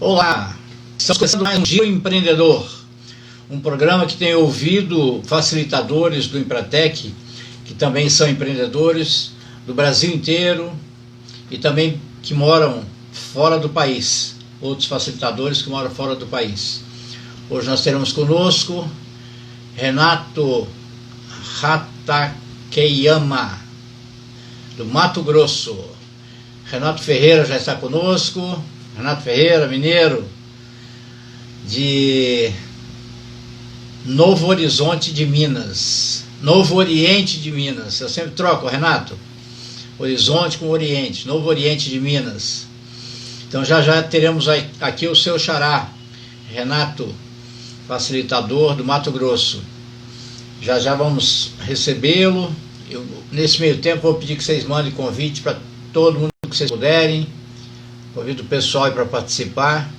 Olá, estamos começando mais um Giro Empreendedor, um programa que tem ouvido facilitadores do Empretec, que também são empreendedores do Brasil inteiro e também que moram fora do país, outros facilitadores que moram fora do país. Hoje nós teremos conosco Renato Hatakeyama, do Mato Grosso. Renato Ferreira já está conosco. Renato Ferreira, mineiro, de Novo Horizonte de Minas. Novo Oriente de Minas. Eu sempre troco, Renato. Horizonte com Oriente. Novo Oriente de Minas. Então já teremos aqui o seu xará, Renato, facilitador do Mato Grosso. Já vamos recebê-lo. Nesse meio tempo vou pedir que vocês mandem convite para todo mundo que vocês puderem. Convido o pessoal para participar,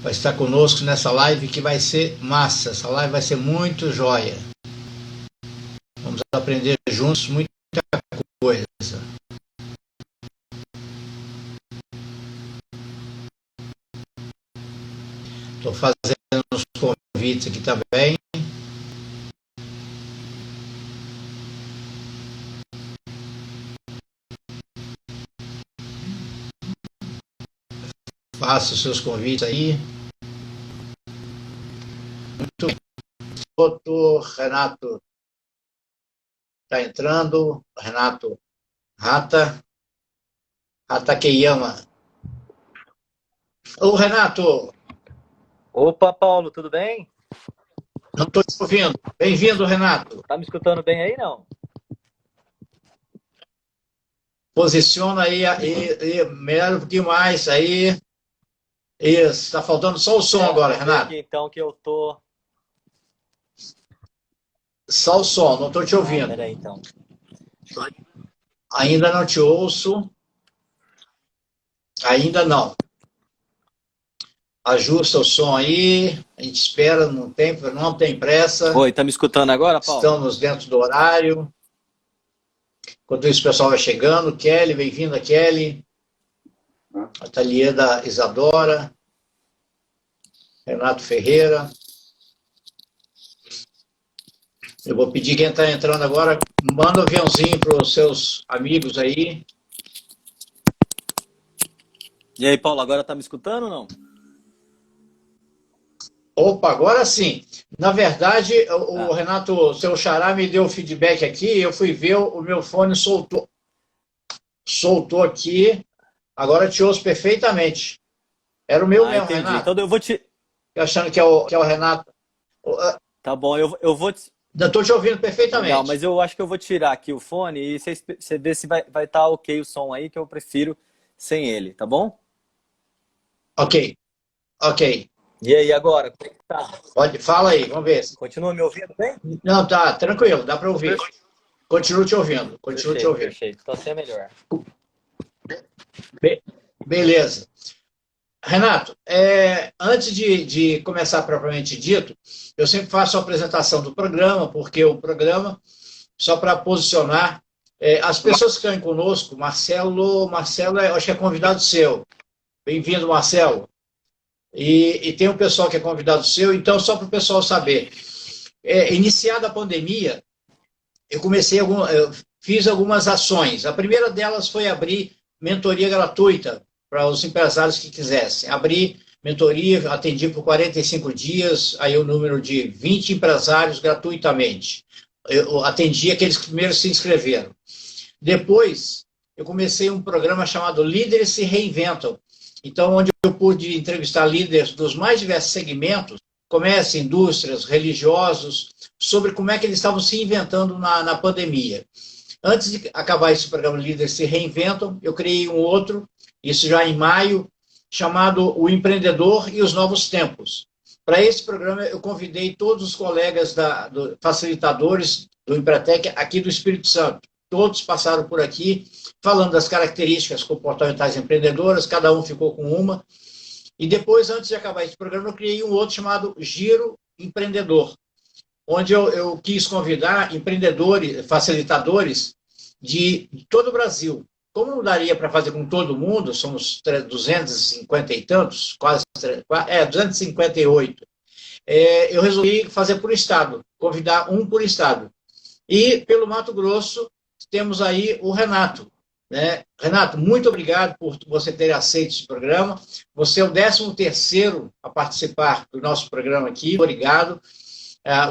vai estar conosco nessa live que vai ser massa. Essa live vai ser muito joia. Vamos aprender juntos muita coisa. Estou fazendo uns convites aqui também. Faça os seus convites aí. Muito bem. Outro Renato está entrando. Renato Hatakeyama. Ô, Renato. Opa, Paulo, tudo bem? Não estou te ouvindo. Bem-vindo, Renato. Tá me escutando bem aí, não? Posiciona aí, melhora um pouquinho mais aí. Isso, está faltando só o som agora, Renato. Aqui, então, que eu tô... Só o som, não estou te ouvindo. Peraí, então. Ainda não te ouço. Ainda não. Ajusta o som aí. A gente espera, não tem pressa. Oi, tá me escutando agora, Paulo? Estamos dentro do horário. Enquanto isso, o pessoal vai chegando. Kelly, bem-vinda, Kelly. Ateliê da Isadora. Renato Ferreira. Eu vou pedir quem está entrando agora, manda um aviãozinho para os seus amigos aí. E aí, Paulo, agora tá me escutando ou não? Opa, agora sim. Na verdade, o Renato, seu xará, me deu feedback aqui, eu fui ver, o meu fone soltou aqui, agora te ouço perfeitamente. Era o meu mesmo, entendi. Renato. Então eu vou te... Achando que é o Renato. Tá bom, eu vou te... Estou te ouvindo perfeitamente. Legal, mas eu acho que eu vou tirar aqui o fone e você vê se vai estar ok o som aí, que eu prefiro sem ele, tá bom? Ok. E aí, agora, como é que tá? Fala aí, vamos ver. Continua me ouvindo bem? Não, tá, tranquilo, dá para ouvir. Continuo te ouvindo, Perfeito, então assim é melhor. Beleza. Renato, antes de começar propriamente dito, eu sempre faço a apresentação do programa, porque o programa, só para posicionar, as pessoas que estão conosco, Marcelo, eu acho que é convidado seu. Bem-vindo, Marcelo. E tem um pessoal que é convidado seu, então só para o pessoal saber. Iniciada a pandemia, eu fiz algumas ações. A primeira delas foi abrir mentoria gratuita para os empresários que quisessem. Abri mentoria, atendi por 45 dias, aí o número de 20 empresários gratuitamente. Eu atendi aqueles que primeiro se inscreveram. Depois, eu comecei um programa chamado Líderes se Reinventam. Então, onde eu pude entrevistar líderes dos mais diversos segmentos, comércio, indústrias, religiosos, sobre como é que eles estavam se inventando na pandemia. Antes de acabar esse programa Líderes se Reinventam, eu criei um outro, isso já em maio, chamado O Empreendedor e os Novos Tempos. Para esse programa, eu convidei todos os colegas facilitadores do Empretec aqui do Espírito Santo. Todos passaram por aqui, falando das características comportamentais empreendedoras, cada um ficou com uma. E depois, antes de acabar esse programa, eu criei um outro chamado Giro Empreendedor, onde eu quis convidar empreendedores, facilitadores de todo o Brasil. como não daria para fazer com todo mundo, somos 250 e tantos, quase 258, eu resolvi fazer por estado, convidar um por estado. E pelo Mato Grosso temos aí o Renato. Né? Renato, muito obrigado por você ter aceito esse programa. Você é o 13º a participar do nosso programa aqui. Obrigado.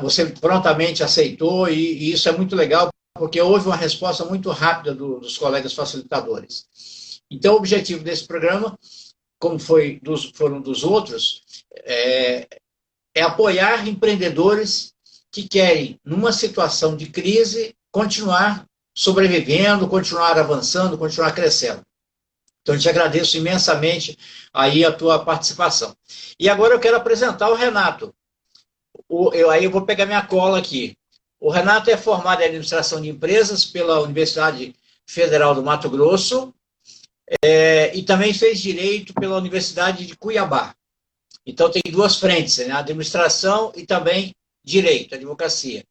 Você prontamente aceitou e isso é muito legal, porque houve uma resposta muito rápida dos colegas facilitadores. Então, o objetivo desse programa, como foram dos outros, é apoiar empreendedores que querem, numa situação de crise, continuar sobrevivendo, continuar avançando, continuar crescendo. Então, eu te agradeço imensamente aí a tua participação. E agora eu quero apresentar o Renato. Aí eu vou pegar minha cola aqui. O Renato é formado em Administração de Empresas pela Universidade Federal do Mato Grosso e também fez Direito pela Universidade de Cuiabá. Então, tem duas frentes, né? Administração e também Direito, Advocacia.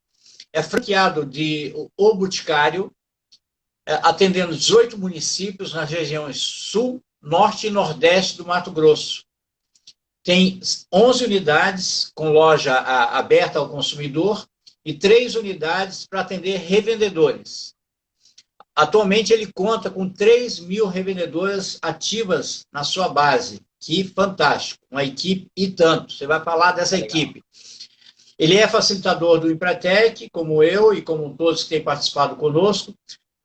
É franqueado de O Boticário, atendendo 18 municípios nas regiões Sul, Norte e Nordeste do Mato Grosso. Tem 11 unidades com loja aberta ao consumidor e 3 unidades para atender revendedores. Atualmente, ele conta com 3.000 revendedoras ativas na sua base. Que fantástico, uma equipe e tanto. Você vai falar dessa equipe. Ele é facilitador do Empretec, como eu e como todos que têm participado conosco,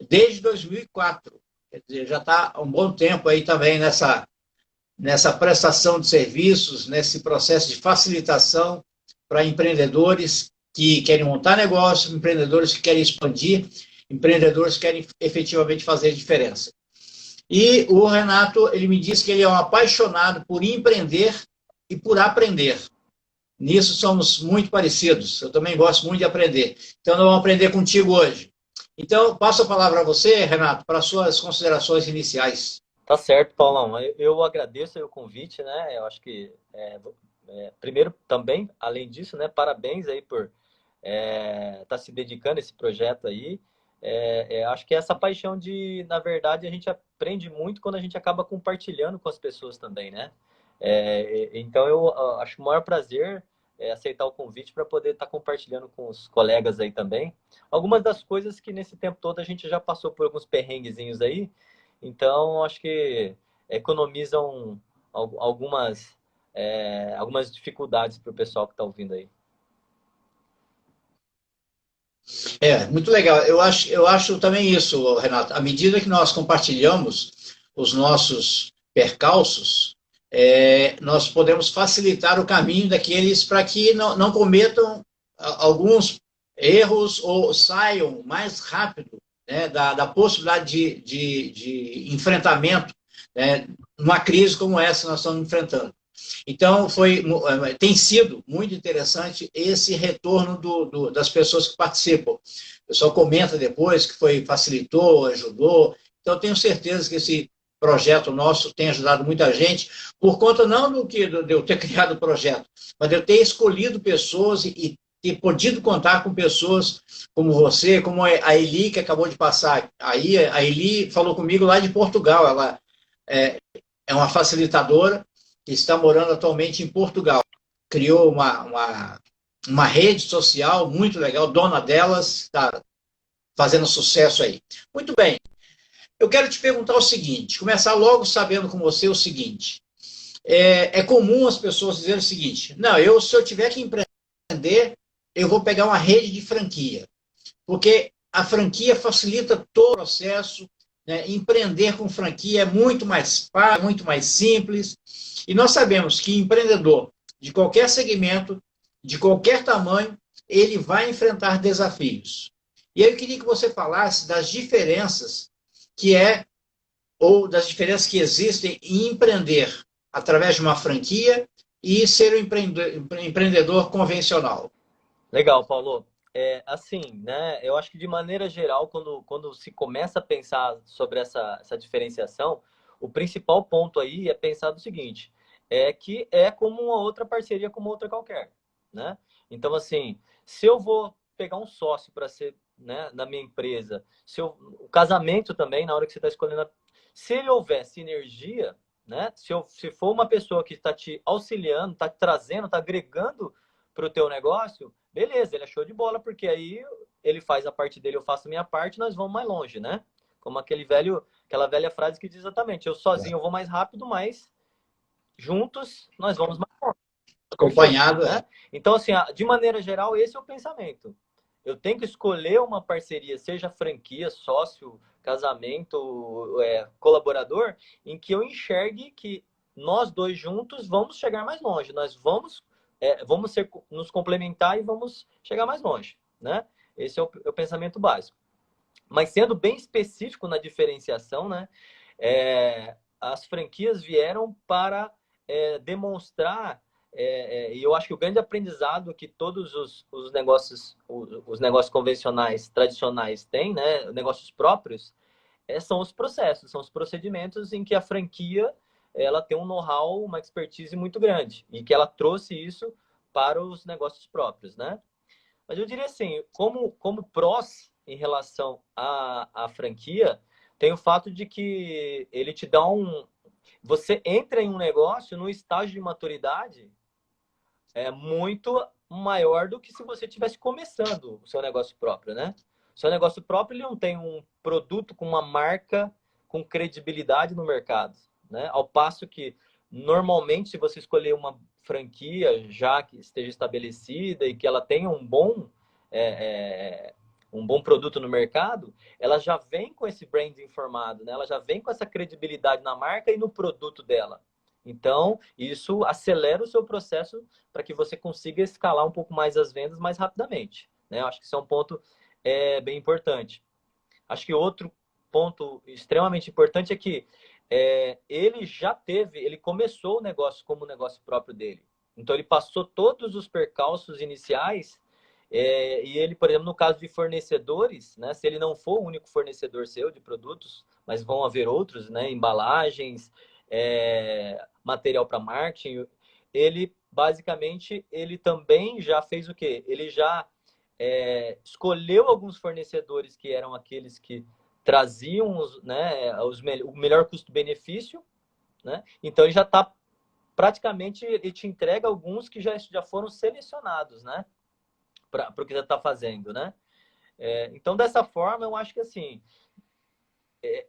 desde 2004. Quer dizer, já está há um bom tempo aí também nessa prestação de serviços, nesse processo de facilitação para empreendedores que querem montar negócio, empreendedores que querem expandir, empreendedores que querem efetivamente fazer diferença. E o Renato, ele me disse que ele é um apaixonado por empreender e por aprender. Nisso somos muito parecidos. Eu também gosto muito de aprender. Então, nós vamos aprender contigo hoje. Então, passo a palavra a você, Renato, para suas considerações iniciais. Tá certo, Paulão. Eu agradeço o convite, né? Eu acho que, primeiro, também, além disso, né? Parabéns aí por estar se dedicando a esse projeto aí. Acho que essa paixão na verdade, a gente aprende muito quando a gente acaba compartilhando com as pessoas também, né? Então, eu acho o maior prazer aceitar o convite para poder estar compartilhando com os colegas aí também. Algumas das coisas que nesse tempo todo a gente já passou por alguns perrenguezinhos aí, então acho que economizam algumas dificuldades para o pessoal que está ouvindo aí. Muito legal. Eu acho também isso, Renato. À medida que nós compartilhamos os nossos percalços, nós podemos facilitar o caminho daqueles para que não cometam alguns erros ou saiam mais rápido, né, da possibilidade de enfrentamento, né, numa crise como essa que nós estamos enfrentando. Então, tem sido muito interessante esse retorno das pessoas que participam. O pessoal comenta depois que facilitou, ajudou. Então, eu tenho certeza que esse projeto nosso tem ajudado muita gente, por conta não de eu ter criado o projeto, mas de eu ter escolhido pessoas e ter podido contar com pessoas como você, como a Eli, que acabou de passar. Aí, a Eli falou comigo lá de Portugal. Ela é uma facilitadora que está morando atualmente em Portugal. Criou uma rede social muito legal, dona delas, está fazendo sucesso aí. Muito bem. Eu quero te perguntar o seguinte, começar logo sabendo com você o seguinte. É comum as pessoas dizerem o seguinte, não, se eu tiver que empreender, eu vou pegar uma rede de franquia, porque a franquia facilita todo o processo, né? Empreender com franquia é muito mais fácil, muito mais simples, e nós sabemos que empreendedor de qualquer segmento, de qualquer tamanho, ele vai enfrentar desafios. E eu queria que você falasse das diferenças ou das diferenças que existem em empreender através de uma franquia e ser um empreendedor convencional. Legal, Paulo. Assim, né? Eu acho que de maneira geral, quando se começa a pensar sobre essa diferenciação, o principal ponto aí é pensar do seguinte, que é como uma outra parceria como outra qualquer, né? Então, assim, se eu vou pegar um sócio para ser né, na minha empresa, o casamento também, na hora que você está escolhendo, se ele houver sinergia, né, se for uma pessoa que está te auxiliando, está te trazendo, está agregando para o teu negócio, beleza, ele é show de bola, porque aí ele faz a parte dele, eu faço a minha parte, nós vamos mais longe, né? Como aquela velha frase que diz exatamente, eu sozinho eu vou mais rápido, mas juntos nós vamos mais longe. Perfeito, Acompanhado, né? Então, assim, de maneira geral, esse é o pensamento. Eu tenho que escolher uma parceria, seja franquia, sócio, casamento, colaborador, em que eu enxergue que nós dois juntos vamos chegar mais longe. Nós vamos nos complementar e vamos chegar mais longe, né? Esse é o pensamento básico. Mas sendo bem específico na diferenciação, né? As franquias vieram para demonstrar, e eu acho que o grande aprendizado que todos os negócios convencionais, tradicionais têm, né? Negócios próprios, são os processos, são os procedimentos em que a franquia ela tem um know-how, uma expertise muito grande e que ela trouxe isso para os negócios próprios, né? Mas eu diria assim, como prós em relação à franquia, tem o fato de que ele te dá você entra em um negócio num estágio de maturidade muito maior do que se você estivesse começando o seu negócio próprio, né? O seu negócio próprio ele não tem um produto com uma marca com credibilidade no mercado, né? Ao passo que, normalmente, se você escolher uma franquia já que esteja estabelecida e que ela tenha um bom produto no mercado, ela já vem com esse brand informado, né? Ela já vem com essa credibilidade na marca e no produto dela. Então, isso acelera o seu processo para que você consiga escalar um pouco mais as vendas mais rapidamente, né? Eu acho que isso é um ponto bem importante. Acho que outro ponto extremamente importante é que ele começou o negócio como negócio próprio dele. Então, ele passou todos os percalços iniciais e ele, por exemplo, no caso de fornecedores, né, se ele não for o único fornecedor seu de produtos, mas vão haver outros, né, embalagens, material para marketing, ele basicamente ele também já fez o quê? Ele já escolheu alguns fornecedores que eram aqueles que traziam o melhor custo-benefício, né? Então ele já está praticamente, ele te entrega alguns que já foram selecionados, né? Para o que você está fazendo, né? Então, dessa forma, eu acho que assim,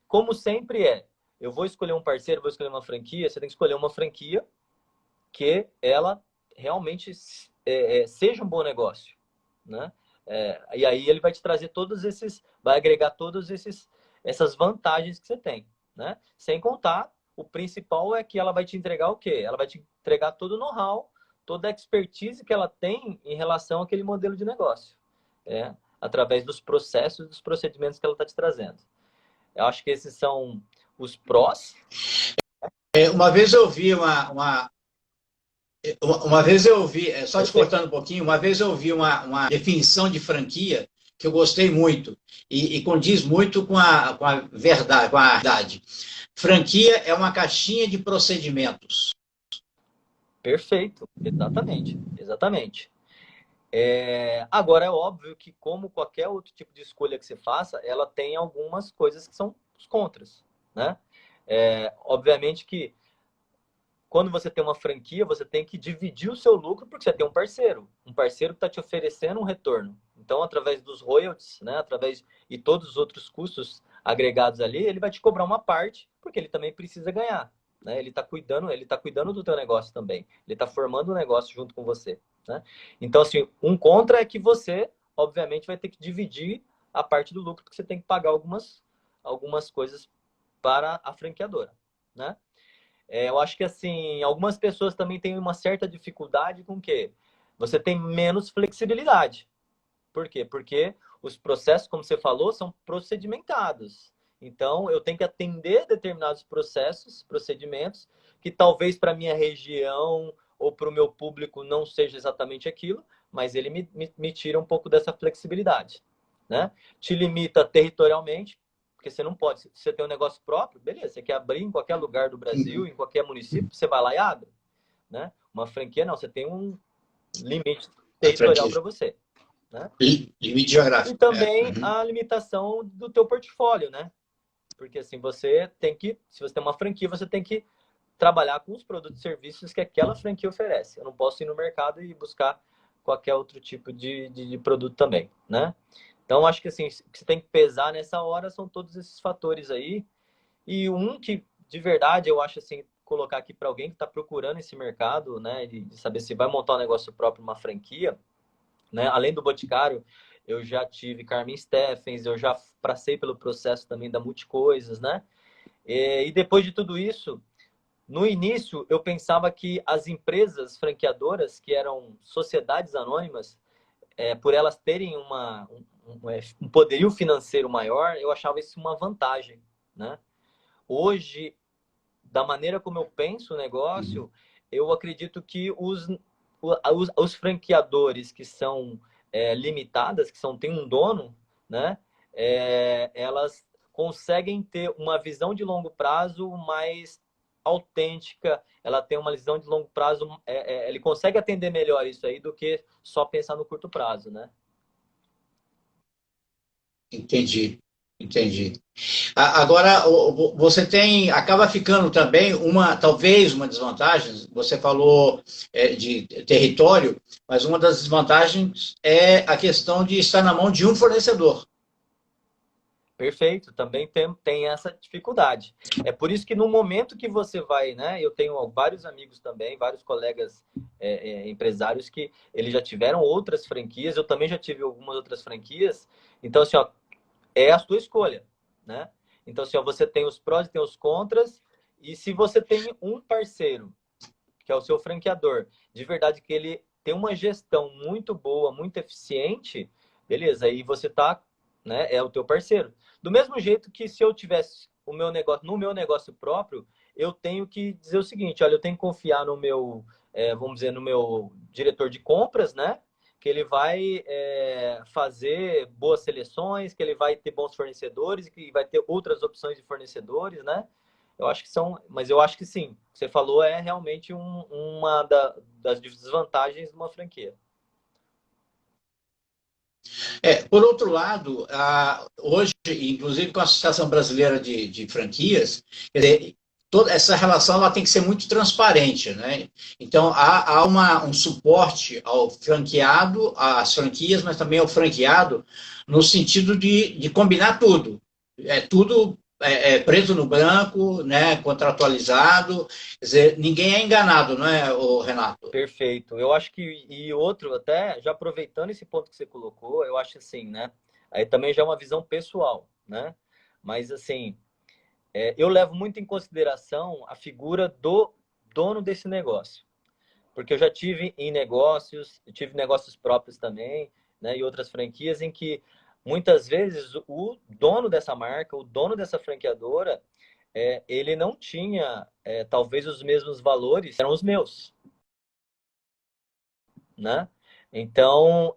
como sempre eu vou escolher um parceiro, vou escolher uma franquia, você tem que escolher uma franquia que ela realmente seja um bom negócio, né? E aí ele vai te trazer vai agregar essas vantagens que você tem, né? Sem contar, o principal é que ela vai te entregar o quê? Ela vai te entregar todo o know-how, toda a expertise que ela tem em relação àquele modelo de negócio, através dos processos, dos procedimentos que ela está te trazendo. Eu acho que esses são os prós. Uma vez eu vi uma vez eu vi, só te cortando um pouquinho, uma vez eu vi uma definição de franquia que eu gostei muito e condiz muito com a verdade. Franquia é uma caixinha de procedimentos. Perfeito, exatamente. Agora, é óbvio que, como qualquer outro tipo de escolha que você faça, ela tem algumas coisas que são os contras, né? Obviamente que quando você tem uma franquia, você tem que dividir o seu lucro porque você tem um parceiro que está te oferecendo um retorno. Então, através dos royalties, né, e todos os outros custos agregados ali, ele vai te cobrar uma parte porque ele também precisa ganhar, né? Ele está cuidando do teu negócio também. Ele está formando um negócio junto com você, né? Então, assim, um contra é que você, obviamente, vai ter que dividir a parte do lucro porque você tem que pagar algumas coisas para a franqueadora, né? Eu acho que, assim, algumas pessoas também têm uma certa dificuldade com o quê? Você tem menos flexibilidade. Por quê? Porque os processos, como você falou, são procedimentados. Então, eu tenho que atender determinados procedimentos, que talvez para a minha região ou para o meu público não seja exatamente aquilo, mas ele me tira um pouco dessa flexibilidade, né? Te limita territorialmente, porque você não pode. Se você tem um negócio próprio, beleza, você quer abrir em qualquer lugar do Brasil, em qualquer município, você vai lá e abre, né? Uma franquia, não, você tem um limite territorial para você. né? Limite E geográfico. também Uhum. a limitação do teu portfólio, né? Porque assim, você tem que, se você tem uma franquia, você tem que trabalhar com os produtos e serviços que aquela franquia oferece. Eu não posso ir no mercado e buscar qualquer outro tipo de produto também, né? Então, acho que assim, o que você tem que pesar nessa hora são todos esses fatores aí. E um que, de verdade, eu acho assim, colocar aqui para alguém que está procurando esse mercado, né, de saber se vai montar um negócio próprio, uma franquia, né? Além do Boticário, eu já tive Carmen Steffens, eu já passei pelo processo também da Multicoisas, né? E depois de tudo isso, no início, eu pensava que as empresas franqueadoras, que eram sociedades anônimas, por elas terem um poderio financeiro maior, eu achava isso uma vantagem, né? Hoje, da maneira como eu penso o negócio, eu acredito que os franqueadores que são limitadas, têm um dono, né? Elas conseguem ter uma visão de longo prazo mais autêntica, ela tem uma visão de longo prazo, ele consegue atender melhor isso aí do que só pensar no curto prazo, né? Entendi, entendi. Agora, você tem, acaba ficando também talvez uma desvantagem, você falou de território, mas uma das desvantagens é a questão de estar na mão de um fornecedor. Perfeito, também tem essa dificuldade. É por isso que no momento que você vai, né? Eu tenho vários amigos também, vários colegas empresários que eles já tiveram outras franquias, eu também já tive algumas outras franquias. Então, assim, ó, é a sua escolha, né? Então, assim, ó, você tem os prós e tem os contras, e se você tem um parceiro, que é o seu franqueador, de verdade que ele tem uma gestão muito boa, muito eficiente, beleza, aí você tá, né, é o teu parceiro. Do mesmo jeito que se eu tivesse o meu negócio, no meu negócio próprio, eu tenho que dizer o seguinte, olha, eu tenho que confiar no meu, vamos dizer, no meu diretor de compras, né, que ele vai fazer boas seleções, que ele vai ter bons fornecedores, que vai ter outras opções de fornecedores, né? Eu acho que são, mas eu acho que sim. O que você falou é realmente uma das desvantagens de uma franquia. Por outro lado, hoje, inclusive com a Associação Brasileira de Franquias, quer dizer, toda essa relação ela tem que ser muito transparente, né? Então, há um suporte ao franqueado, às franquias, mas também ao franqueado, no sentido de combinar tudo. Tudo preto no branco, né? Contratualizado. Quer dizer, ninguém é enganado, não é, o Renato? Perfeito. Eu acho que, e outro, até já aproveitando esse ponto que você colocou, eu acho assim, né? Aí também já é uma visão pessoal, né? Mas assim, eu levo muito em consideração a figura do dono desse negócio. Porque eu já tive em negócios, eu tive negócios próprios também, né? E outras franquias em que muitas vezes o dono dessa marca, o dono dessa franqueadora, ele não tinha talvez os mesmos valores, eram os meus, né? Então,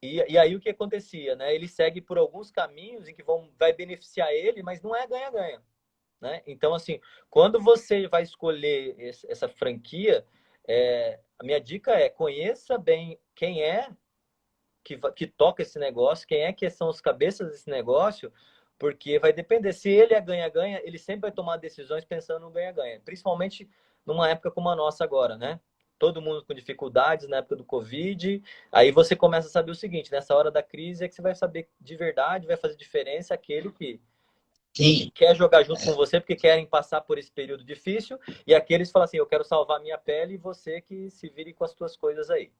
e aí o que acontecia, né? Ele segue por alguns caminhos em que vai beneficiar ele, mas não é ganha-ganha, né? Então, assim, quando você vai escolher essa franquia, a minha dica é conheça bem quem é que toca esse negócio, quem é que são os cabeças desse negócio, porque vai depender. Se ele é ganha-ganha, ele sempre vai tomar decisões pensando no ganha-ganha, principalmente numa época como a nossa agora, né? Todo mundo com dificuldades na época do Covid. Aí você começa a saber o seguinte: nessa hora da crise é que você vai saber de verdade, vai fazer diferença aquele que Sim. quer jogar junto com você porque querem passar por esse período difícil, e aqueles falam assim: eu quero salvar minha pele e você que se vire com as tuas coisas aí.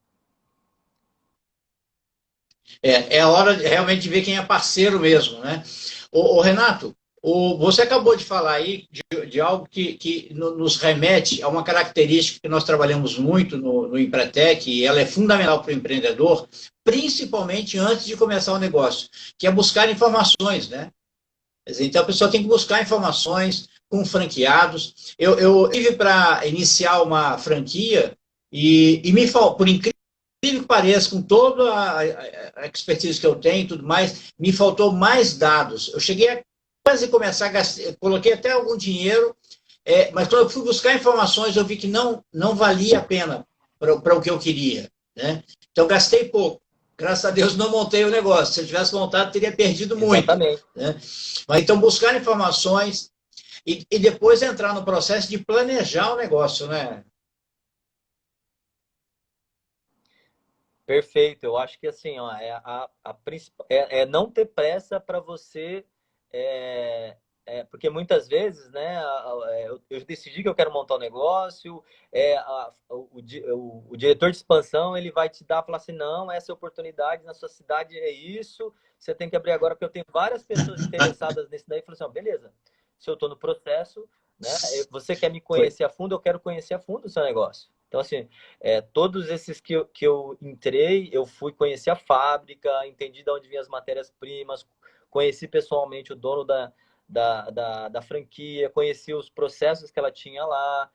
É a hora realmente de ver quem é parceiro mesmo, né? Renato, você acabou de falar aí de algo que nos remete a uma característica que nós trabalhamos muito no Empretec, e ela é fundamental para o empreendedor, principalmente antes de começar o negócio, que é buscar informações, né? Então, a pessoa tem que buscar informações com franqueados. Eu tive para iniciar uma franquia e me faltou, por incrível que pareça, com toda a expertise que eu tenho e tudo mais, me faltou mais dados. Eu cheguei a quase começar a gastar, coloquei até algum dinheiro, mas quando eu fui buscar informações, eu vi que não valia a pena para o que eu queria, né? Então, gastei pouco. Graças a Deus não montei o negócio. Se eu tivesse montado, teria perdido muito. Exatamente. Né? Mas então, buscar informações e depois entrar no processo de planejar o negócio, né? Perfeito. Eu acho que assim, ó, a principal é não ter pressa para você, é, porque muitas vezes, né, eu decidi que eu quero montar um negócio, o diretor de expansão ele vai te dar, falar assim, não, essa é a oportunidade na sua cidade é isso, você tem que abrir agora, porque eu tenho várias pessoas interessadas nesse daí, eu falei assim, ó, beleza, se eu estou no processo, né, você quer me Foi. conhecer a fundo, eu quero conhecer a fundo o seu negócio. Então, assim, todos esses que eu entrei, eu fui conhecer a fábrica, entendi de onde vinham as matérias-primas, conheci pessoalmente o dono da franquia, conheci os processos que ela tinha lá,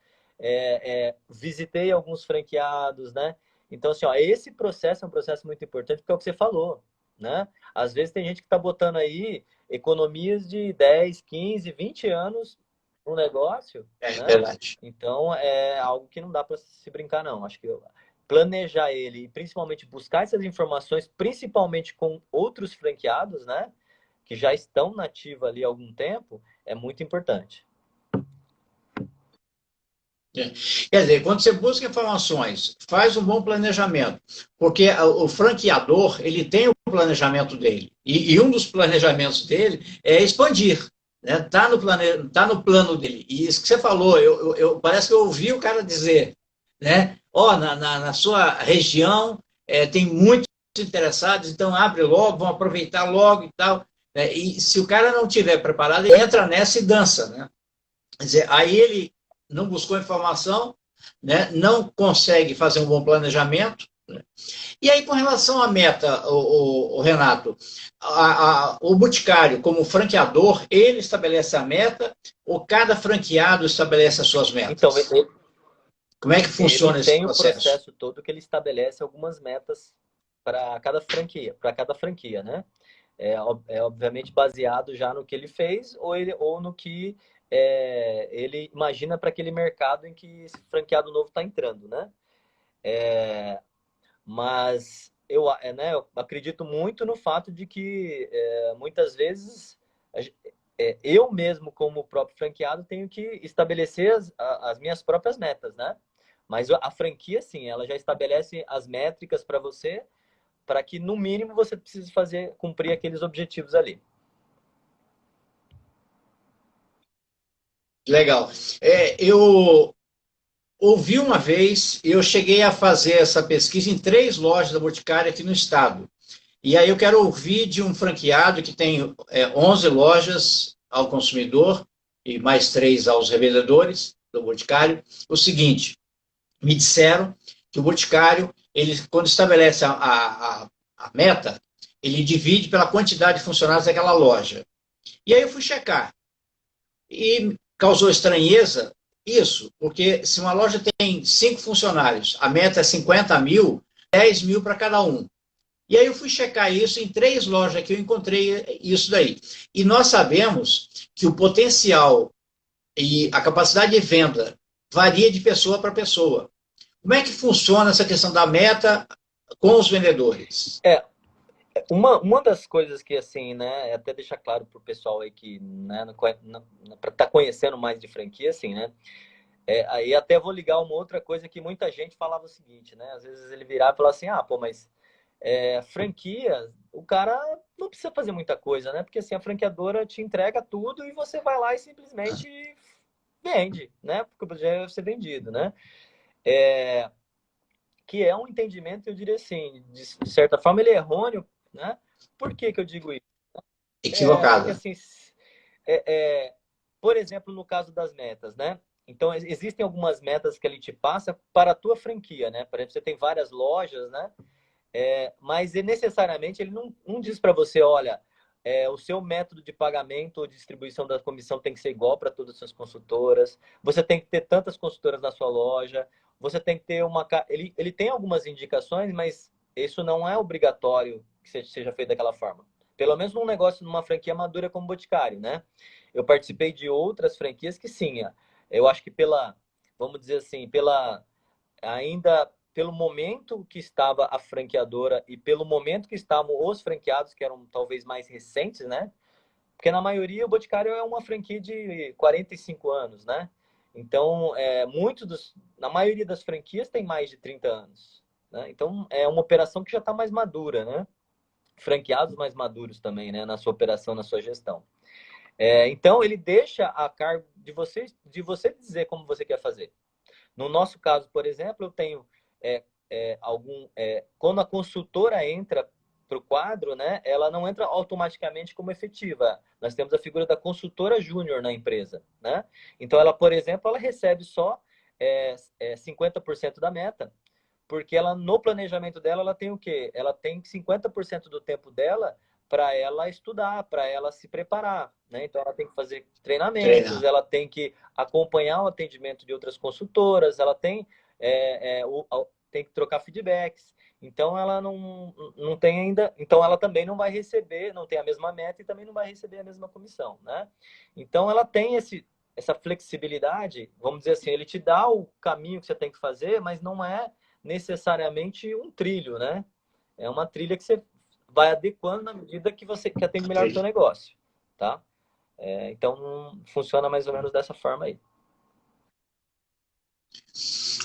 visitei alguns franqueados, né? Então, assim, ó, esse processo é um processo muito importante, porque é o que você falou, né? Às vezes tem gente que está botando aí economias de 10, 15, 20 anos no negócio, É né? verdade. Então, é algo que não dá para se brincar, não. Acho que planejar ele e principalmente buscar essas informações, principalmente com outros franqueados, né? Que já estão na ativa ali há algum tempo, é muito importante. É. Quer dizer, quando você busca informações, faz um bom planejamento, porque o franqueador ele tem o planejamento dele e um dos planejamentos dele é expandir, né? Tá no plano dele. E isso que você falou, parece que eu ouvi o cara dizer, né? Ó, na sua região tem muitos interessados, então abre logo, vão aproveitar logo e tal. Né? E se o cara não tiver preparado, ele entra nessa e dança, né? Quer dizer, aí ele não buscou informação, né? Não consegue fazer um bom planejamento. Né? E aí, com relação à meta, o Renato, o Boticário, como franqueador, ele estabelece a meta ou cada franqueado estabelece as suas Então, metas? Como é que ele funciona esse tem o processo? processo todo que ele estabelece algumas metas para cada franquia, né? Obviamente baseado já no que ele fez ou no que ele imagina para aquele mercado em que esse franqueado novo está entrando, né? Mas eu acredito muito no fato de que muitas vezes eu mesmo, como próprio franqueado, tenho que estabelecer as minhas próprias metas, né? Mas a franquia, sim, ela já estabelece as métricas para você, para que no mínimo você precise cumprir aqueles objetivos ali. Legal. Eu ouvi uma vez, eu cheguei a fazer essa pesquisa em 3 lojas da Boticária aqui no estado. E aí eu quero ouvir de um franqueado que tem 11 lojas ao consumidor e mais 3 aos revendedores do Boticário, o seguinte, me disseram que o Boticário, ele, quando estabelece a meta, ele divide pela quantidade de funcionários daquela loja. E aí eu fui checar. E causou estranheza isso, porque se uma loja tem 5 funcionários, a meta é 50 mil, 10 mil para cada um. E aí eu fui checar isso em 3 lojas que eu encontrei isso daí. E nós sabemos que o potencial e a capacidade de venda varia de pessoa para pessoa. Como é que funciona essa questão da meta com os vendedores? É, uma das coisas que, assim, né, até deixar claro para o pessoal aí que, né, para estar conhecendo mais de franquia, assim, né, aí até vou ligar uma outra coisa que muita gente falava o seguinte, né, às vezes ele virava e falava assim, ah, pô, mas franquia, o cara não precisa fazer muita coisa, né, porque assim, a franqueadora te entrega tudo e você vai lá e simplesmente vende, né, porque já deve ser vendido, né, que é um entendimento, eu diria assim, de certa forma ele é errôneo, né, por que que eu digo isso? Porque Equivocada. assim, é, é, por exemplo, no caso das metas, né? Então, existem algumas metas que ele te passa para a tua franquia, né? Por exemplo, você tem várias lojas, né? Mas necessariamente ele não diz para você, olha, o seu método de pagamento ou distribuição da comissão tem que ser igual para todas as suas consultoras, você tem que ter tantas consultoras na sua loja, você tem que ter uma... Ele tem algumas indicações, mas isso não é obrigatório que seja feito daquela forma. Pelo menos num negócio, numa franquia madura como Boticário, né? Eu participei de outras franquias que sim, eu acho que vamos dizer assim, ainda pelo momento que estava a franqueadora e pelo momento que estavam os franqueados, que eram talvez mais recentes, né? Porque na maioria o Boticário é uma franquia de 45 anos, né? Então, na maioria das franquias tem mais de 30 anos. Né? Então, é uma operação que já está mais madura, né? Franqueados mais maduros também, né? Na sua operação, na sua gestão. Então, ele deixa a cargo de você dizer como você quer fazer. No nosso caso, por exemplo, eu tenho quando a consultora entra para o quadro, né, ela não entra automaticamente como efetiva. Nós temos a figura da consultora júnior na empresa, né? Então, ela, por exemplo, ela recebe só 50% da meta, porque ela, no planejamento dela, ela tem o quê? Ela tem 50% do tempo dela para ela estudar, para ela se preparar, né? Então, ela tem que fazer treinamentos, ela tem que acompanhar o atendimento de outras consultoras, ela tem, tem que trocar feedbacks. Então, ela não tem ainda... Então, ela também não vai receber, não tem a mesma meta e também não vai receber a mesma comissão, né? Então, ela tem essa flexibilidade, vamos dizer assim, ele te dá o caminho que você tem que fazer, mas não é necessariamente um trilho, né? É uma trilha que você vai adequando na medida que você quer atender melhor o seu negócio, tá? Então, funciona mais ou menos dessa forma aí.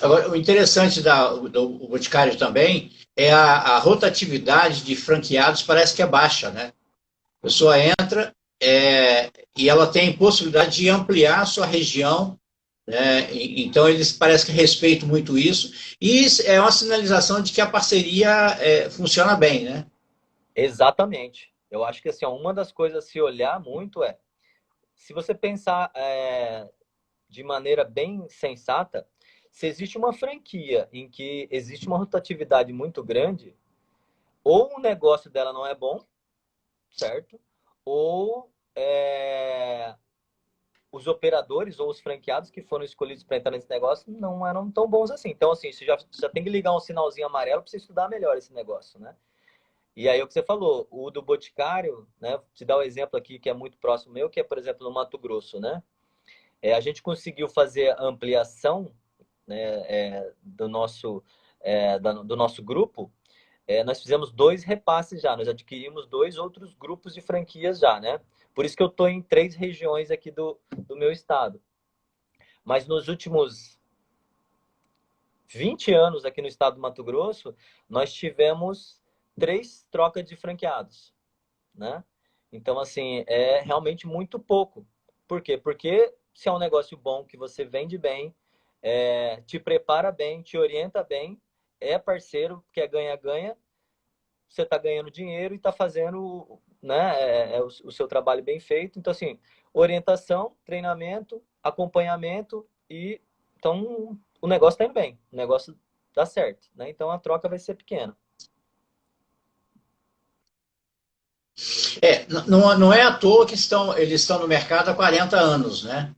Agora, o interessante do Boticário também é a rotatividade de franqueados, parece que é baixa, né? A pessoa entra e ela tem possibilidade de ampliar a sua região, né? Então, eles parece que respeitam muito isso, e é uma sinalização de que a parceria funciona bem, né? Exatamente. Eu acho que assim, uma das coisas a se olhar muito se você pensar de maneira bem sensata, se existe uma franquia em que existe uma rotatividade muito grande, ou o negócio dela não é bom, certo? Ou os operadores ou os franqueados que foram escolhidos para entrar nesse negócio não eram tão bons assim. Então, assim, você já tem que ligar um sinalzinho amarelo para você estudar melhor esse negócio, né? E aí o que você falou, o do Boticário, né? Te dar um exemplo aqui que é muito próximo meu, que é, por exemplo, no Mato Grosso, né? A gente conseguiu fazer a ampliação, né, do nosso grupo. Nós fizemos 2 repasses já, nós adquirimos 2 outros grupos de franquias já, né? Por isso que eu estou em 3 regiões aqui do meu estado. Mas nos últimos 20 anos aqui no estado do Mato Grosso, nós tivemos 3 trocas de franqueados, né? Então, assim, é realmente muito pouco. Por quê? Porque se é um negócio bom, que você vende bem, te prepara bem, te orienta bem, é parceiro, que é ganha-ganha, você está ganhando dinheiro e está fazendo, né, o seu trabalho bem feito. Então, assim, orientação, treinamento, acompanhamento e então o negócio está indo bem, o negócio dá certo, né? Então a troca vai ser pequena. Não é à toa que eles estão no mercado há 40 anos, né?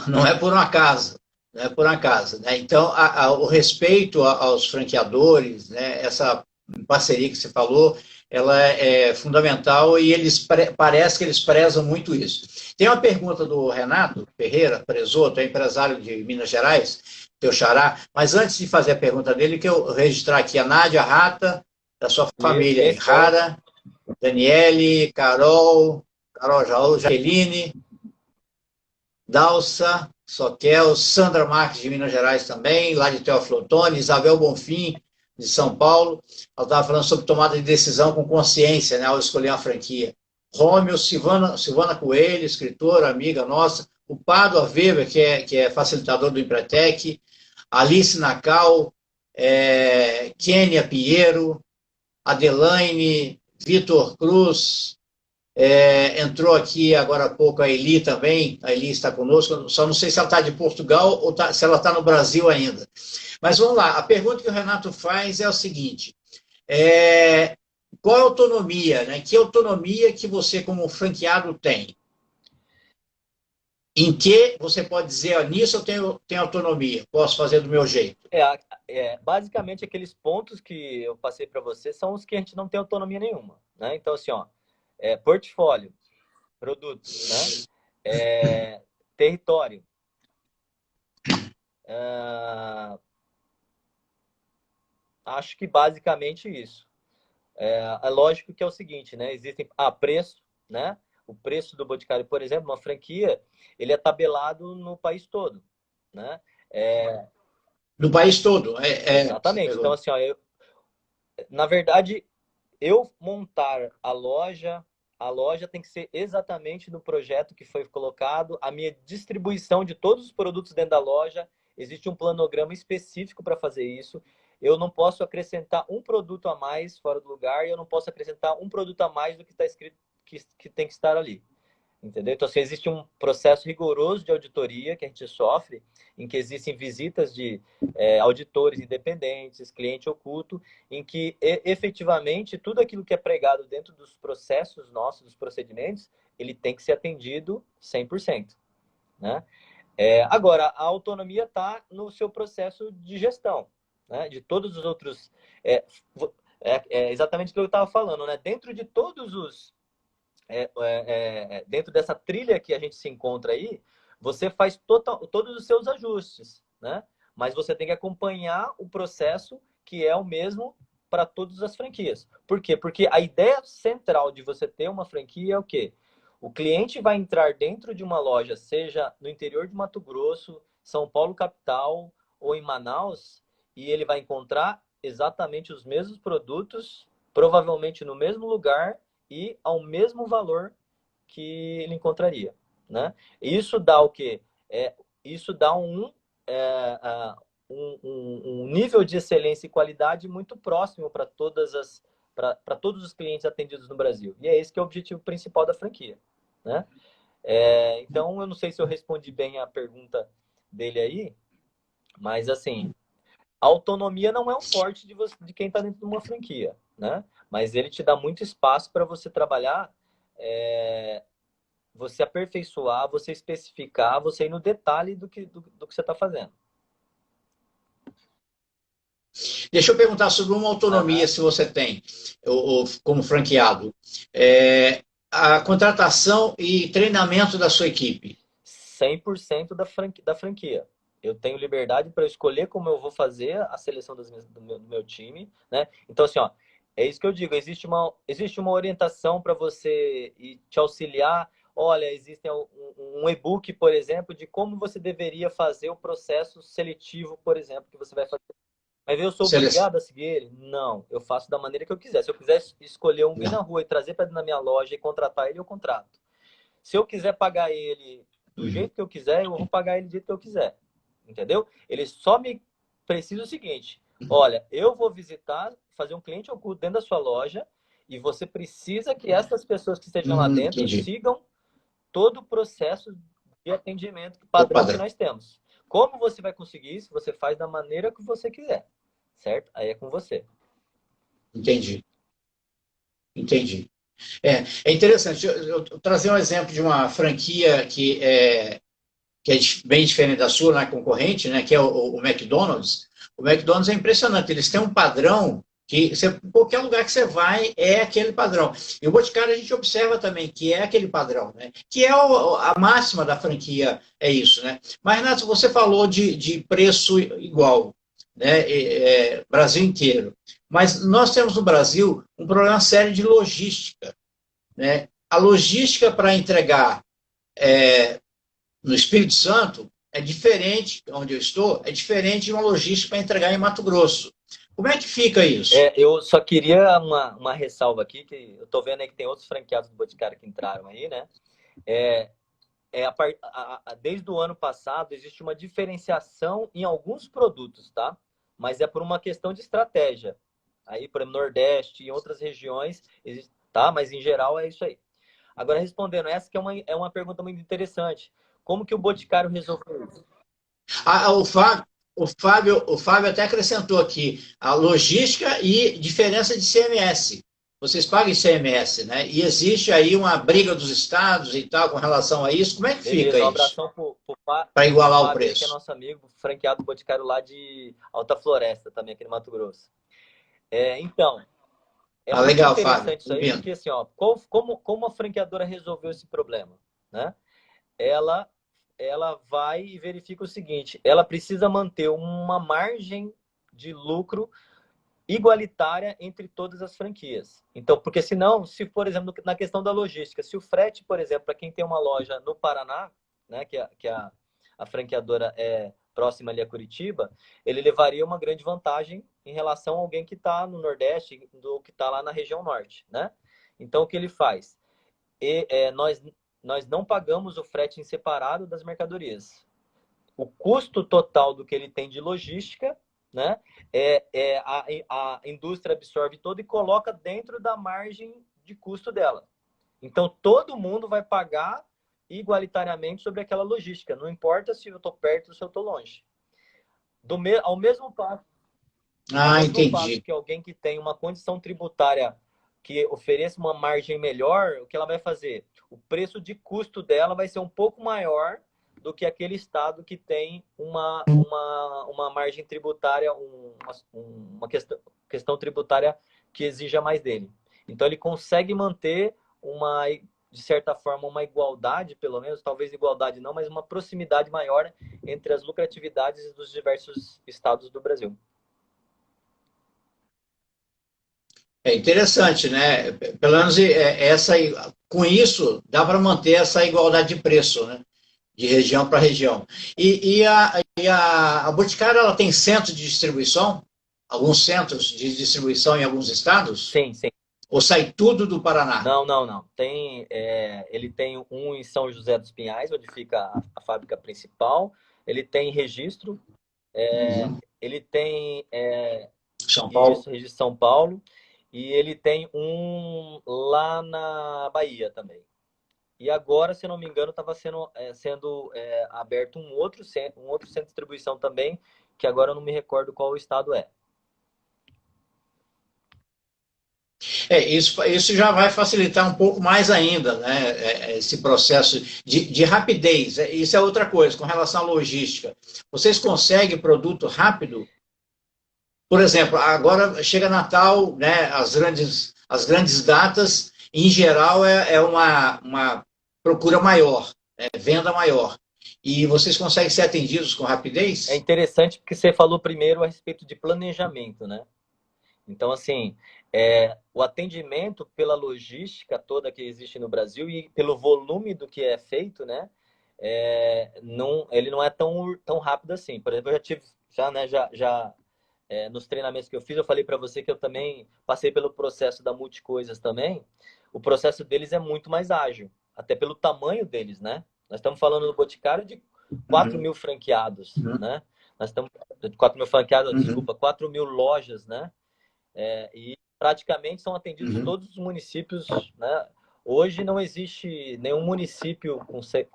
Não é por um acaso, não é por um acaso, né? Então, o respeito aos franqueadores, né? Essa parceria que você falou, ela é fundamental e parece que eles prezam muito isso. Tem uma pergunta do Renato Ferreira, Presoto, é empresário de Minas Gerais, teu xará, mas antes de fazer a pergunta dele, que eu registrar aqui a Nádia Rata, da sua Isso, família, Rara, Daniele, Carol Jaú, Jaqueline, Dalsa, Soquel, Sandra Marques de Minas Gerais também, lá de Teófilo Otoni, Isabel Bonfim, de São Paulo. Ela estava falando sobre tomada de decisão com consciência, né, ao escolher uma franquia. Rômio, Silvana Coelho, escritora, amiga nossa. O Pádua Weber, que é facilitador do Empretec. Alice Nacal, Kênia Pinheiro, Adelaine, Vitor Cruz, entrou aqui agora há pouco a Eli também, a Eli está conosco, só não sei se ela está de Portugal ou se ela está no Brasil ainda. Mas vamos lá, a pergunta que o Renato faz é o seguinte, qual a autonomia, né? Que autonomia que você como franqueado tem? Em que você pode dizer, nisso eu tenho autonomia, posso fazer do meu jeito? Basicamente, aqueles pontos que eu passei para você são os que a gente não tem autonomia nenhuma, né? Então, assim, ó, portfólio, produtos, né? Território, Acho que basicamente isso. É lógico que é o seguinte, né? Existem preço, né? O preço do Boticário, por exemplo, uma franquia, ele é tabelado no país todo, né? É, No país todo. Você exatamente. Então, pegou. assim, ó, na verdade, eu montar a loja tem que ser exatamente no projeto que foi colocado, a minha distribuição de todos os produtos dentro da loja, existe um planograma específico para fazer isso. Eu não posso acrescentar um produto a mais fora do lugar e eu não posso acrescentar um produto a mais do que está escrito que tem que estar ali. Entendeu? Então, assim, existe um processo rigoroso de auditoria que a gente sofre, em que existem visitas de auditores independentes, cliente oculto, em que efetivamente tudo aquilo que é pregado dentro dos processos nossos, dos procedimentos, ele tem que ser atendido 100%. Né? Agora, a autonomia está no seu processo de gestão, né? De todos os outros. É exatamente o que eu estava falando, né? Dentro de todos os dentro dessa trilha que a gente se encontra aí, você faz todos os seus ajustes, né? Mas você tem que acompanhar o processo que é o mesmo para todas as franquias. Por quê? Porque a ideia central de você ter uma franquia é o quê? O cliente vai entrar dentro de uma loja, seja no interior de Mato Grosso, São Paulo capital ou em Manaus, e ele vai encontrar exatamente os mesmos produtos, provavelmente no mesmo lugar e ao mesmo valor que ele encontraria, né? Isso dá o quê? Isso dá um nível de excelência e qualidade muito próximo para todos os clientes atendidos no Brasil. E é esse que é o objetivo principal da franquia, né? Então, eu não sei se eu respondi bem a pergunta dele aí, mas assim, a autonomia não é um forte de quem está dentro de uma franquia, né? Mas ele te dá muito espaço para você trabalhar, é, você aperfeiçoar, você especificar, você ir no detalhe do que você está fazendo. Deixa eu perguntar sobre uma autonomia, Aham. se você tem, como franqueado. A contratação e treinamento da sua equipe. 100% da franquia. Eu tenho liberdade para escolher como eu vou fazer a seleção do meu time, né? Então, assim, ó, é isso que eu digo. Existe uma orientação para você e te auxiliar. Olha, existe um e-book, por exemplo, de como você deveria fazer o processo seletivo, por exemplo, que você vai fazer. Mas eu sou Seleção. obrigado a seguir ele? Não, eu faço da maneira que eu quiser. Se eu quiser escolher alguém na Não. rua e trazer para dentro da minha loja e contratar ele, eu contrato. Se eu quiser pagar ele do Uhum. jeito que eu quiser, eu vou pagar ele do jeito que eu quiser. Entendeu? Ele só me precisa o seguinte: olha, eu vou visitar, fazer um cliente oculto dentro da sua loja e você precisa que essas pessoas que estejam lá dentro Entendi. sigam todo o processo de atendimento O padrão que padrão. nós temos. Como você vai conseguir isso? Você faz da maneira que você quiser, certo? Aí é com você. Entendi. Entendi. É interessante. Eu trazer um exemplo de uma franquia que é bem diferente da sua, na concorrente, né, que é o McDonald's. O McDonald's é impressionante, eles têm um padrão que qualquer lugar que você vai é aquele padrão. E o Boticário a gente observa também que é aquele padrão, né? Que é a máxima da franquia, é isso, né? Mas, Renato, você falou de preço igual, né? Brasil inteiro. Mas nós temos no Brasil um problema sério de logística, né? A logística para entregar no Espírito Santo é diferente, onde eu estou, é diferente de uma logística para entregar em Mato Grosso. Como é que fica isso? Eu só queria uma ressalva aqui, que eu tô vendo aí que tem outros franqueados do Boticário que entraram aí, né? É, Desde o ano passado existe uma diferenciação em alguns produtos, tá? Mas é por uma questão de estratégia. Aí, por exemplo, Nordeste e outras regiões, tá? Mas em geral é isso aí. Agora, respondendo essa, que é uma pergunta muito interessante. Como que o Boticário resolveu isso? Ah, o Fábio até acrescentou aqui a logística e diferença de CMS. Vocês pagam ICMS, né? E existe aí uma briga dos estados e tal com relação a isso. Como é que fica Beleza, um isso? abração Para pro igualar o Fábio aí, que é preço. nosso amigo, franqueado Boticário lá de Alta Floresta, também aqui no Mato Grosso. Então, é Ah, muito legal, Fábio. interessante isso aí, Ouvindo. porque assim, ó, como a franqueadora resolveu esse problema, né? Ela, ela vai e verifica o seguinte: ela precisa manter uma margem de lucro igualitária entre todas as franquias. Então, porque senão, se por exemplo, na questão da logística, se o frete, por exemplo, para quem tem uma loja no Paraná, né, a franqueadora é próxima ali a Curitiba, ele levaria uma grande vantagem em relação a alguém que está no Nordeste, do que está lá na região Norte, né? Então, o que ele faz? Nós não pagamos o frete em separado das mercadorias. O custo total do que ele tem de logística, né, a indústria absorve todo e coloca dentro da margem de custo dela. Então, todo mundo vai pagar igualitariamente sobre aquela logística. Não importa se eu estou perto ou se eu estou longe. Ao mesmo passo Entendi. que alguém que tem uma condição tributária que ofereça uma margem melhor, o que ela vai fazer? O preço de custo dela vai ser um pouco maior do que aquele estado que tem uma margem tributária, uma questão tributária que exija mais dele. Então, ele consegue manter de certa forma, uma igualdade, pelo menos, talvez igualdade não, mas uma proximidade maior entre as lucratividades dos diversos estados do Brasil. É interessante, né? Pelo menos com isso dá para manter essa igualdade de preço, né? De região para região. A Boticário, ela tem centro de distribuição? Alguns centros de distribuição em alguns estados? Sim, sim. Ou sai tudo do Paraná? Não. Ele tem um em São José dos Pinhais, onde fica a fábrica principal. Ele tem registro. Ele tem São Paulo. Registro de São Paulo. E ele tem um lá na Bahia também. E agora, se não me engano, estava sendo aberto um outro centro de distribuição também, que agora eu não me recordo qual o estado é. Isso já vai facilitar um pouco mais ainda, né? Esse processo de rapidez. Isso é outra coisa, com relação à logística. Vocês conseguem produto rápido? Por exemplo, agora chega Natal, né? As grandes datas, em geral, é uma procura maior, venda maior. E vocês conseguem ser atendidos com rapidez? É interessante porque você falou primeiro a respeito de planejamento, né? Então, assim, o atendimento pela logística toda que existe no Brasil e pelo volume do que é feito, né? Ele não é tão rápido assim. Por exemplo, eu já tive, nos treinamentos que eu fiz, eu falei para você que eu também passei pelo processo da Multicoisas também. O processo deles é muito mais ágil, até pelo tamanho deles, né? Nós estamos falando do Boticário de 4 mil franqueados, né? Nós estamos 4 mil franqueados, desculpa, 4 mil lojas, né? E praticamente são atendidos todos os municípios, né? Hoje não existe nenhum município,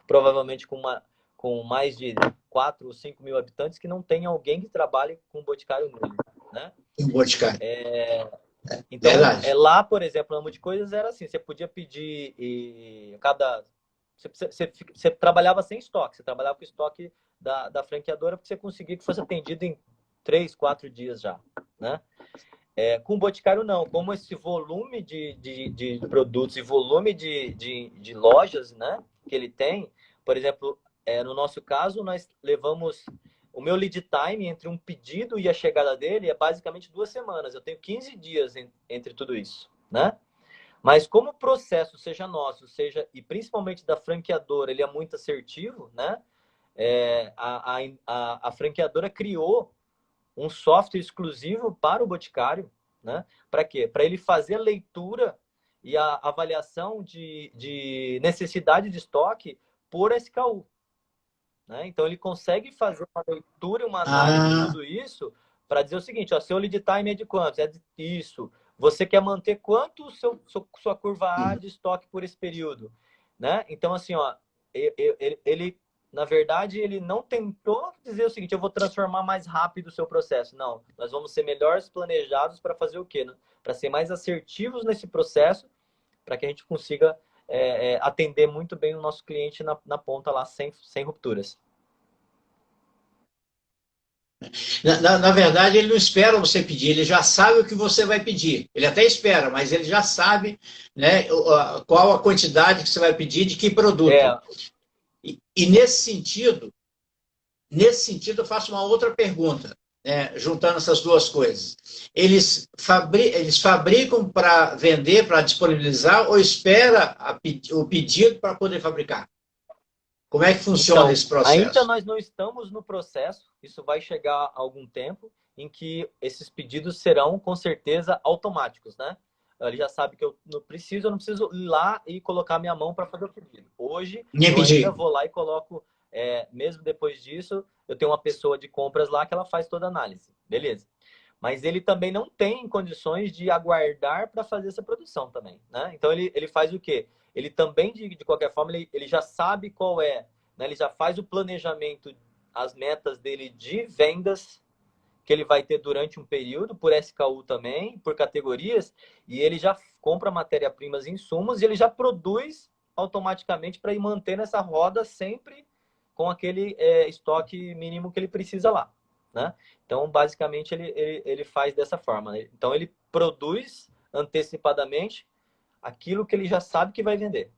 provavelmente com mais de 4 ou 5 mil habitantes, que não tenha alguém que trabalhe com Boticário nele, né? Boticário. Então, lá, por exemplo, na Multicoisas era assim, você podia pedir você trabalhava sem estoque, você trabalhava com o estoque da franqueadora porque você conseguia que fosse atendido em 3, 4 dias já, né? Com o Boticário, não. Como esse volume de produtos e volume de lojas, né, que ele tem, por exemplo, no nosso caso, nós levamos o meu lead time entre um pedido e a chegada dele é basicamente 2 semanas. Eu tenho 15 dias entre tudo isso, né? Mas como o processo, seja nosso, e principalmente da franqueadora, ele é muito assertivo, né? A franqueadora criou um software exclusivo para o Boticário, né? Para quê? Para ele fazer a leitura e a avaliação de necessidade de estoque por SKU, né? Então, ele consegue fazer uma leitura e uma análise de tudo isso para dizer o seguinte, ó, seu lead time é de quanto? É de isso. Você quer manter quanto sua curva A de estoque por esse período, né? Então, assim, ó, ele na verdade, ele não tentou dizer o seguinte, eu vou transformar mais rápido o seu processo. Não, nós vamos ser melhores planejados para fazer o quê? Né? Para ser mais assertivos nesse processo, para que a gente consiga atender muito bem o nosso cliente na ponta lá, sem rupturas. Na verdade, ele não espera você pedir, ele já sabe o que você vai pedir. Ele até espera, mas ele já sabe, né, qual a quantidade que você vai pedir, de que produto. E nesse sentido, eu faço uma outra pergunta. né, juntando essas duas coisas, eles fabricam para vender, para disponibilizar, ou espera o pedido para poder fabricar? Como é que funciona Então, esse ainda processo? nós não estamos no processo, isso vai chegar a algum tempo em que esses pedidos serão, com certeza, automáticos, né? Ele já sabe que eu não preciso ir lá e colocar minha mão para fazer o pedido. Hoje, Nem eu ainda pedir. vou lá e coloco, mesmo depois disso, eu tenho uma pessoa de compras lá que ela faz toda a análise. Beleza. Mas ele também não tem condições de aguardar para fazer essa produção também, né? Então, ele faz o quê? Ele também, de qualquer forma, ele já sabe qual é, né? Ele já faz o planejamento, as metas dele de vendas que ele vai ter durante um período, por SKU também, por categorias, e ele já compra matéria-primas e insumos e ele já produz automaticamente para ir mantendo essa roda sempre com aquele estoque mínimo que ele precisa lá, né? Então, basicamente, ele faz dessa forma, né? Então, ele produz antecipadamente aquilo que ele já sabe que vai vender.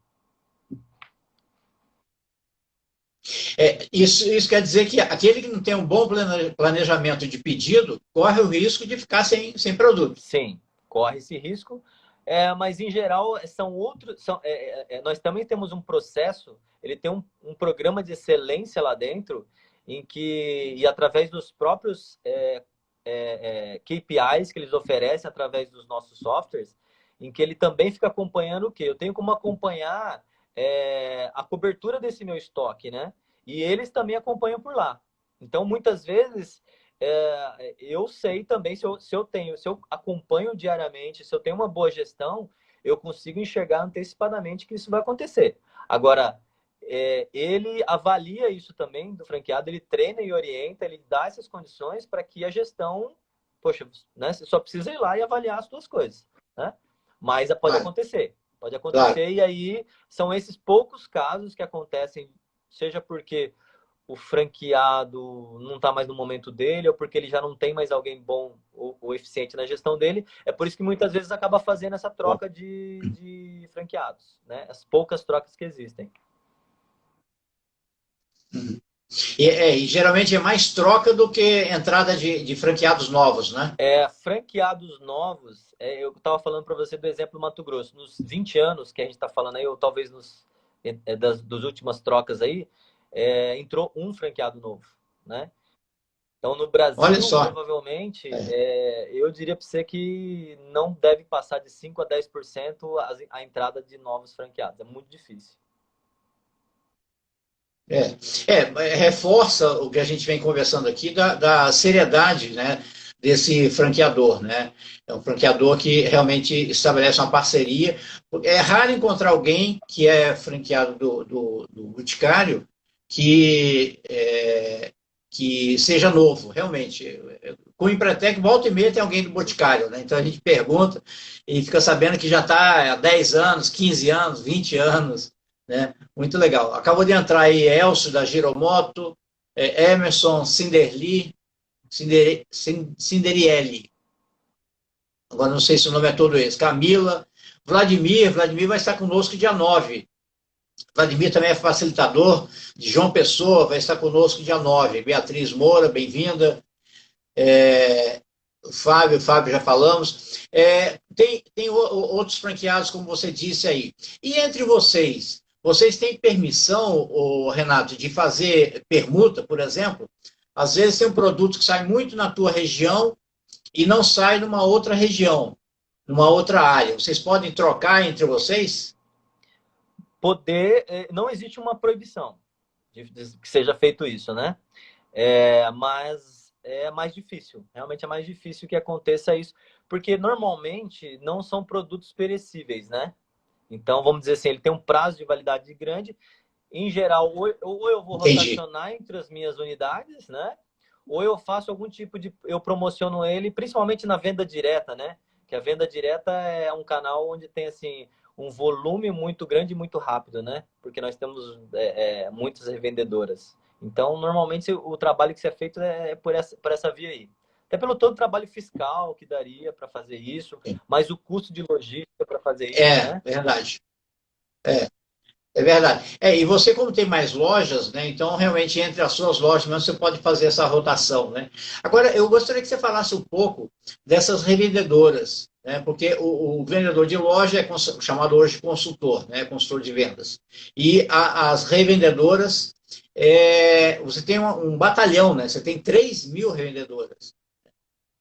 Isso quer dizer que aquele que não tem um bom planejamento de pedido corre o risco de ficar sem produto. Sim, corre esse risco, mas em geral são outros. Nós também temos um processo, ele tem um programa de excelência lá dentro, em que, e através dos próprios KPIs que eles oferecem através dos nossos softwares, em que ele também fica acompanhando o quê? Eu tenho como acompanhar a cobertura desse meu estoque, né? E eles também acompanham por lá. Então, muitas vezes eu sei também se eu acompanho diariamente, se eu tenho uma boa gestão, eu consigo enxergar antecipadamente que isso vai acontecer. Agora, ele avalia isso também do franqueado, ele treina e orienta, ele dá essas condições para que a gestão, poxa, né, você só precisa ir lá e avaliar as suas coisas, né? Mas Claro, pode claro. acontecer, e aí são esses poucos casos que acontecem, seja porque o franqueado não está mais no momento dele, ou porque ele já não tem mais alguém bom ou eficiente na gestão dele. É por isso que muitas vezes acaba fazendo essa troca de franqueados, né? As poucas trocas que existem. E geralmente é mais troca do que entrada de franqueados novos, né? Franqueados novos, eu estava falando para você do exemplo do Mato Grosso. Nos 20 anos que a gente está falando aí, ou talvez das últimas trocas aí, entrou um franqueado novo, né? Então, no Olha Brasil, só. provavelmente, É, eu diria para você que não deve passar de 5 a 10% a entrada de novos franqueados. É muito difícil. reforça o que a gente vem conversando aqui da seriedade, né, desse franqueador, né? É um franqueador que realmente estabelece uma parceria. É raro encontrar alguém que é franqueado do Boticário que seja novo, realmente. Com o Empretec, volta e meia tem alguém do Boticário, né? Então a gente pergunta e fica sabendo que já está há 10 anos, 15 anos, 20 anos, né? Muito legal. Acabou de entrar aí Elcio da Giromoto, Emerson Cinderielli. Agora não sei se o nome é todo esse. Camila, Vladimir vai estar conosco dia 9. Vladimir também é facilitador de João Pessoa, vai estar conosco dia 9. Beatriz Moura, bem-vinda. É, Fábio já falamos. Tem outros franqueados, como você disse aí. E entre vocês têm permissão, Renato, de fazer permuta, por exemplo? Às vezes tem um produto que sai muito na tua região e não sai numa outra região, numa outra área. Vocês podem trocar entre vocês? Não existe uma proibição de que seja feito isso, né? Mas é mais difícil. Realmente é mais difícil que aconteça isso, porque normalmente não são produtos perecíveis, né? Então, vamos dizer assim, ele tem um prazo de validade grande. Em geral, ou eu vou Entendi. rotacionar entre as minhas unidades, né? Ou eu faço algum tipo de. Eu promociono ele, principalmente na venda direta, né? Que a venda direta é um canal onde tem, assim, um volume muito grande e muito rápido, né? Porque nós temos muitas revendedoras. Então, normalmente, o trabalho que é feito é por essa via aí. Até pelo todo o trabalho fiscal que daria para fazer isso, mas o custo de logística para fazer isso, É, né? verdade. É. É verdade. E você, como tem mais lojas, né? Então, realmente, entre as suas lojas, mesmo, você pode fazer essa rotação, né? Agora, eu gostaria que você falasse um pouco dessas revendedoras, né? Porque o vendedor de loja é chamado hoje de consultor, né? Consultor de vendas. E as revendedoras, você tem um batalhão, né? Você tem 3.000 revendedoras.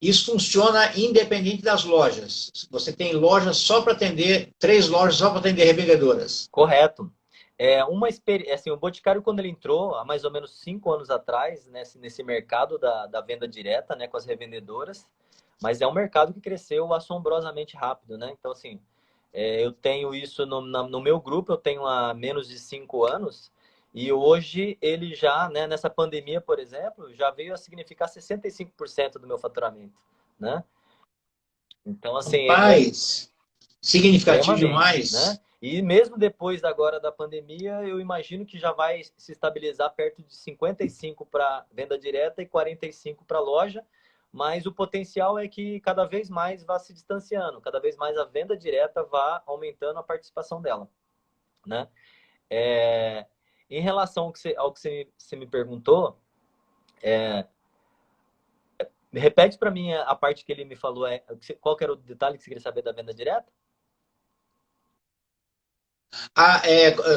Isso funciona independente das lojas. Você tem lojas só para atender, 3 lojas só para atender revendedoras. Correto. Uma experiência, assim, o Boticário, quando ele entrou, há mais ou menos 5 anos atrás, nesse mercado da venda direta, né, com as revendedoras, mas é um mercado que cresceu assombrosamente rápido, né? Então, assim, eu tenho isso no meu grupo, eu tenho há menos de 5 anos, e hoje ele já, né, nessa pandemia, por exemplo, já veio a significar 65% do meu faturamento, né? Então, assim, Rapaz, significativo extremamente, né? demais. E mesmo depois agora da pandemia, eu imagino que já vai se estabilizar perto de 55 para venda direta e 45 para loja, mas o potencial é que cada vez mais vá se distanciando, cada vez mais a venda direta vá aumentando a participação dela, né? É, em relação ao que você me perguntou, repete para mim a parte que ele me falou, qual que era o detalhe que você queria saber da venda direta?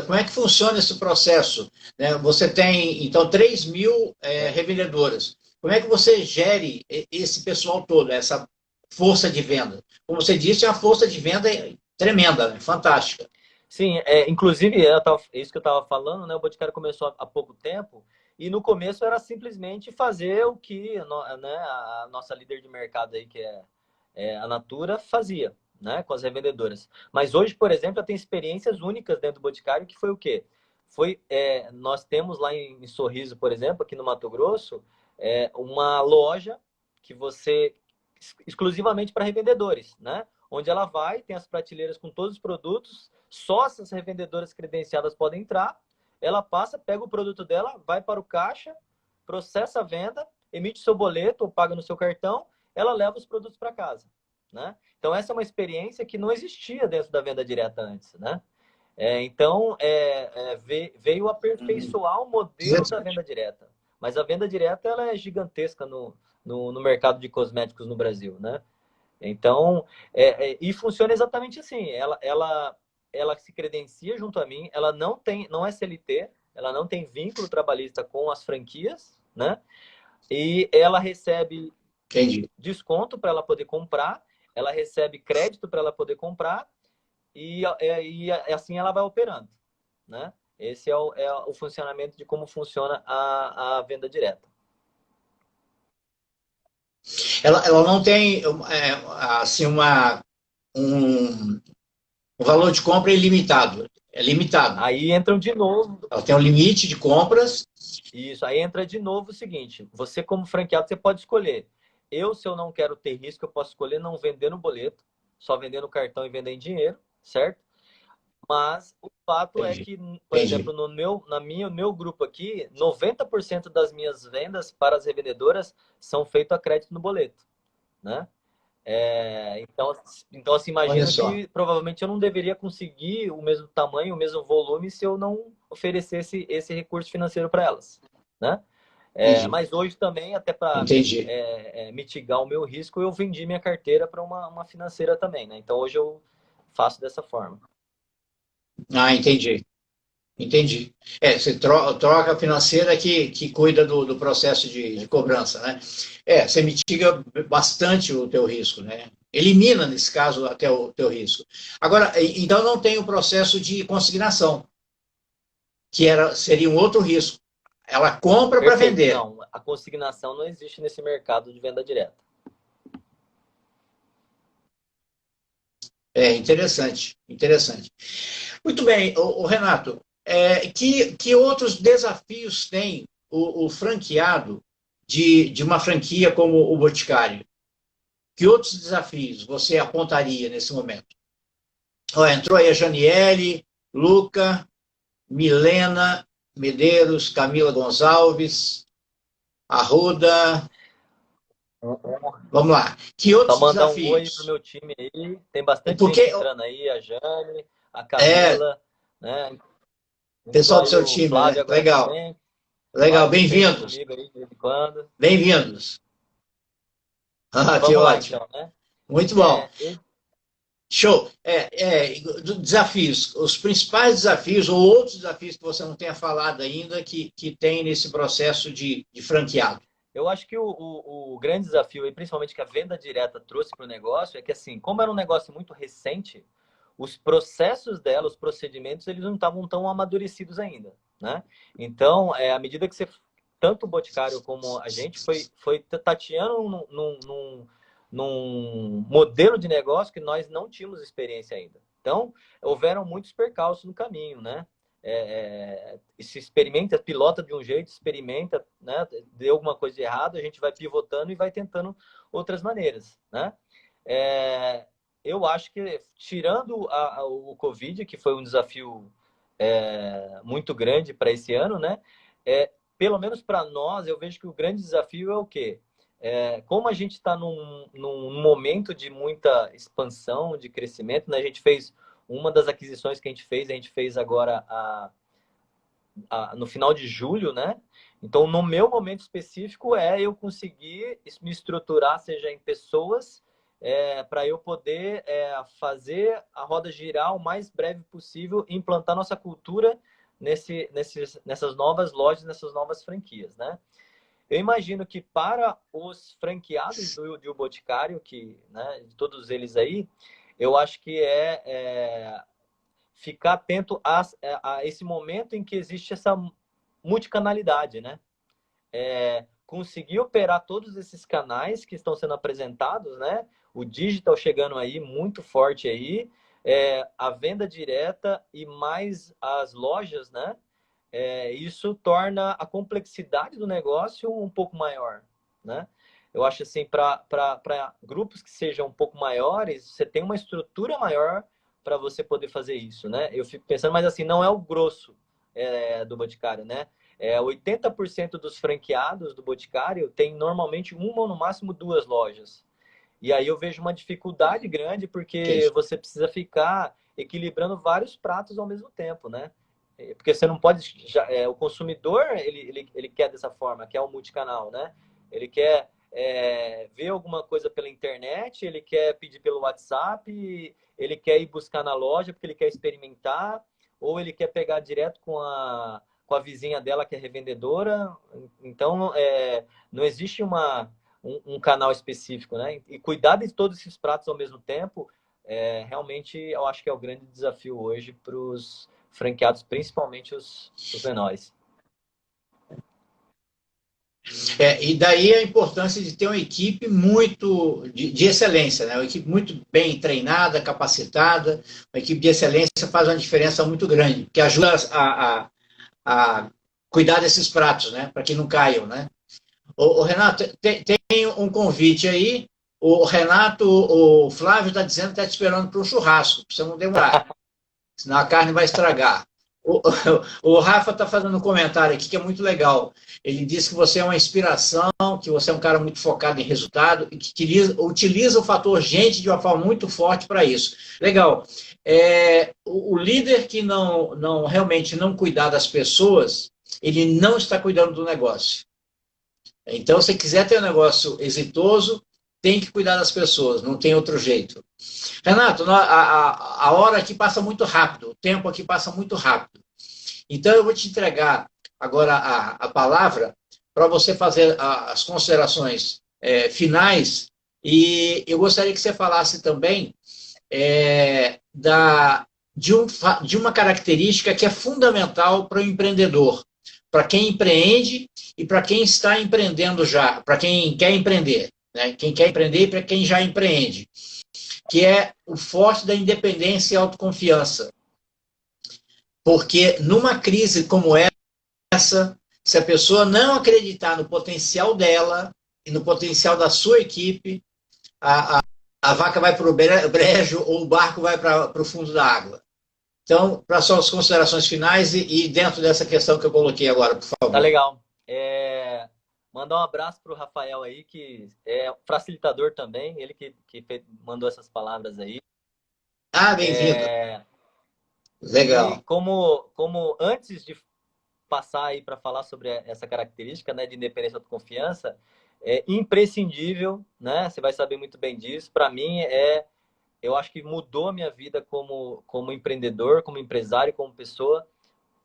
Como é que funciona esse processo? Né? Você tem, então, 3.000 revendedoras. Como é que você gere esse pessoal todo, essa força de venda? Como você disse, é uma força de venda tremenda, né? Fantástica. Sim, inclusive, é isso que eu estava falando, né? O Boticário começou há pouco tempo e no começo era simplesmente fazer o que né, a nossa líder de mercado aí, que é a Natura, fazia, né? Com as revendedoras. Mas hoje, por exemplo, eu tenho experiências únicas dentro do Boticário, que foi o quê? Nós temos lá em Sorriso, por exemplo, aqui no Mato Grosso, uma loja que você exclusivamente para revendedores, né? Onde ela vai, tem as prateleiras com todos os produtos, só essas revendedoras credenciadas podem entrar, ela passa, pega o produto dela, vai para o caixa, processa a venda, emite seu boleto ou paga no seu cartão, ela leva os produtos para casa, né? Então essa é uma experiência que não existia dentro da venda direta antes, né? Então veio aperfeiçoar o modelo da venda direta, mas a venda direta ela é gigantesca no mercado de cosméticos no Brasil, né? Então, e funciona exatamente assim. Ela se credencia junto a mim, ela não é CLT, ela não tem vínculo trabalhista com as franquias, né? E ela recebe Entendi. desconto para ela poder comprar, ela recebe crédito para ela poder comprar e assim ela vai operando, né? Esse é o funcionamento de como funciona a venda direta. Ela não tem assim um, um valor de compra ilimitado. É limitado. Aí entram de novo. Ela tem um limite de compras. Isso, aí entra de novo o seguinte: você, como franqueado, você pode escolher. Se eu não quero ter risco, eu posso escolher não vender no boleto, só vender no cartão e vender em dinheiro, certo? Mas o fato é Entendi. que, por exemplo, Entendi. no meu grupo aqui, 90% das minhas vendas para as revendedoras são feitas a crédito no boleto, né? Então, assim, Olha imagino só. que provavelmente eu não deveria conseguir o mesmo tamanho, o mesmo volume se eu não oferecesse esse recurso financeiro para elas, né? Entendi. Mas hoje também, até para Entendi. mitigar o meu risco, eu vendi minha carteira para uma financeira também, né? Então hoje eu faço dessa forma. Entendi. Entendi. Você troca a financeira que cuida do processo de cobrança, né? Você mitiga bastante o teu risco, né? Elimina, nesse caso, até o teu risco. Agora, então não tem o processo de consignação, seria um outro risco. Ela compra para Perfeito. vender. Não, a consignação não existe nesse mercado de venda direta. Interessante, interessante. Muito bem, o Renato, que outros desafios tem o franqueado de uma franquia como o Boticário? Que outros desafios você apontaria nesse momento? Entrou aí a Janiele, Luca, Milena Medeiros, Camila Gonçalves, Arruda. Vamos lá. Que Só outros mandar um oi pro desafios? meu time aí. Tem bastante Porque gente entrando aí, a Jane, a é, Camila, né? Pessoal do Aí seu o time, né? Flávio agora Legal, também. legal, Flávio pensa bem-vindos, comigo aí de vez em quando. bem-vindos. Ah, que Vamos lá, ótimo, então, né? muito bom. É, eu, Show. Desafios, os principais desafios ou outros desafios que você não tenha falado ainda que tem nesse processo de franqueado. eu acho que o grande desafio, e principalmente que a venda direta trouxe para o negócio, é que, assim, como era um negócio muito recente, os processos dela, os procedimentos, eles não estavam tão amadurecidos ainda, né? Então, à medida que você, tanto o Boticário como a gente, foi tateando num modelo de negócio que nós não tínhamos experiência ainda. Então, houveram muitos percalços no caminho, né? Se experimenta, pilota de um jeito, experimenta, né? Deu alguma coisa de errado, a gente vai pivotando e vai tentando outras maneiras, né? Eu acho que, tirando o Covid, que foi um desafio muito grande para esse ano, né? Pelo menos para nós, eu vejo que o grande desafio é o quê? Como a gente está num momento de muita expansão, de crescimento, né? A gente fez uma das aquisições que a gente fez agora no final de julho, né? Então, no meu momento específico, eu conseguir me estruturar, seja em pessoas, para eu poder fazer a roda girar o mais breve possível e implantar nossa cultura nessas novas lojas, nessas novas franquias, né? Eu imagino que para os franqueados do Boticário, que, né, de todos eles aí, eu acho que ficar atento a esse momento em que existe essa multicanalidade, né? Conseguir operar todos esses canais que estão sendo apresentados, né? O digital chegando aí muito forte aí, a venda direta e mais as lojas, né? Isso torna a complexidade do negócio um pouco maior, né? Eu acho assim, para grupos que sejam um pouco maiores, você tem uma estrutura maior para você poder fazer isso, né? Eu fico pensando, mas assim, não é o grosso do Boticário, né? 80% dos franqueados do Boticário tem normalmente uma ou no máximo duas lojas. E aí eu vejo uma dificuldade grande porque você precisa ficar equilibrando vários pratos ao mesmo tempo, né? Porque você não pode. O consumidor, ele quer dessa forma, quer o multicanal, né? Ele quer ver alguma coisa pela internet, ele quer pedir pelo WhatsApp, ele quer ir buscar na loja porque ele quer experimentar, ou ele quer pegar direto com a vizinha dela que é revendedora. Então, não existe um canal específico, né? E cuidar de todos esses pratos ao mesmo tempo, realmente eu acho que é o grande desafio hoje para os franqueados, principalmente os menores. E daí a importância de ter uma equipe muito de excelência, né? Uma equipe muito bem treinada, capacitada, uma equipe de excelência faz uma diferença muito grande, que ajuda a cuidar desses pratos, né? Para que não caiam, né? O Renato, tem um convite aí. O Renato, o Flávio está dizendo que está te esperando para um churrasco, para você não demorar, senão a carne vai estragar. O, o Rafa está fazendo um comentário aqui que é muito legal. Ele diz que você é uma inspiração, que você é um cara muito focado em resultado e que utiliza o fator gente de uma forma muito forte para isso. Legal. O líder que não realmente não cuidar das pessoas, ele não está cuidando do negócio. Então, se quiser ter um negócio exitoso, tem que cuidar das pessoas, não tem outro jeito. Renato, a hora aqui passa muito rápido, o tempo aqui passa muito rápido. Então, eu vou te entregar agora a palavra para você fazer as considerações finais e eu gostaria que você falasse também de uma característica que é fundamental para o empreendedor, para quem empreende e para quem está empreendendo já, para quem quer empreender, né? Quem quer empreender e para quem já empreende, que é o forte da independência e autoconfiança. Porque numa crise como essa, se a pessoa não acreditar no potencial dela e no potencial da sua equipe, a vaca vai para o brejo ou o barco vai para o fundo da água. Então, para suas considerações finais e dentro dessa questão que eu coloquei agora, por favor. Tá legal. Mandar um abraço para o Rafael aí, que é facilitador também, ele que mandou essas palavras aí. Bem-vindo. E Legal. como antes de passar aí para falar sobre essa característica, né, de independência e autoconfiança, é imprescindível, né? Você vai saber muito bem disso. Para mim, eu acho que mudou a minha vida como empreendedor, como empresário, como pessoa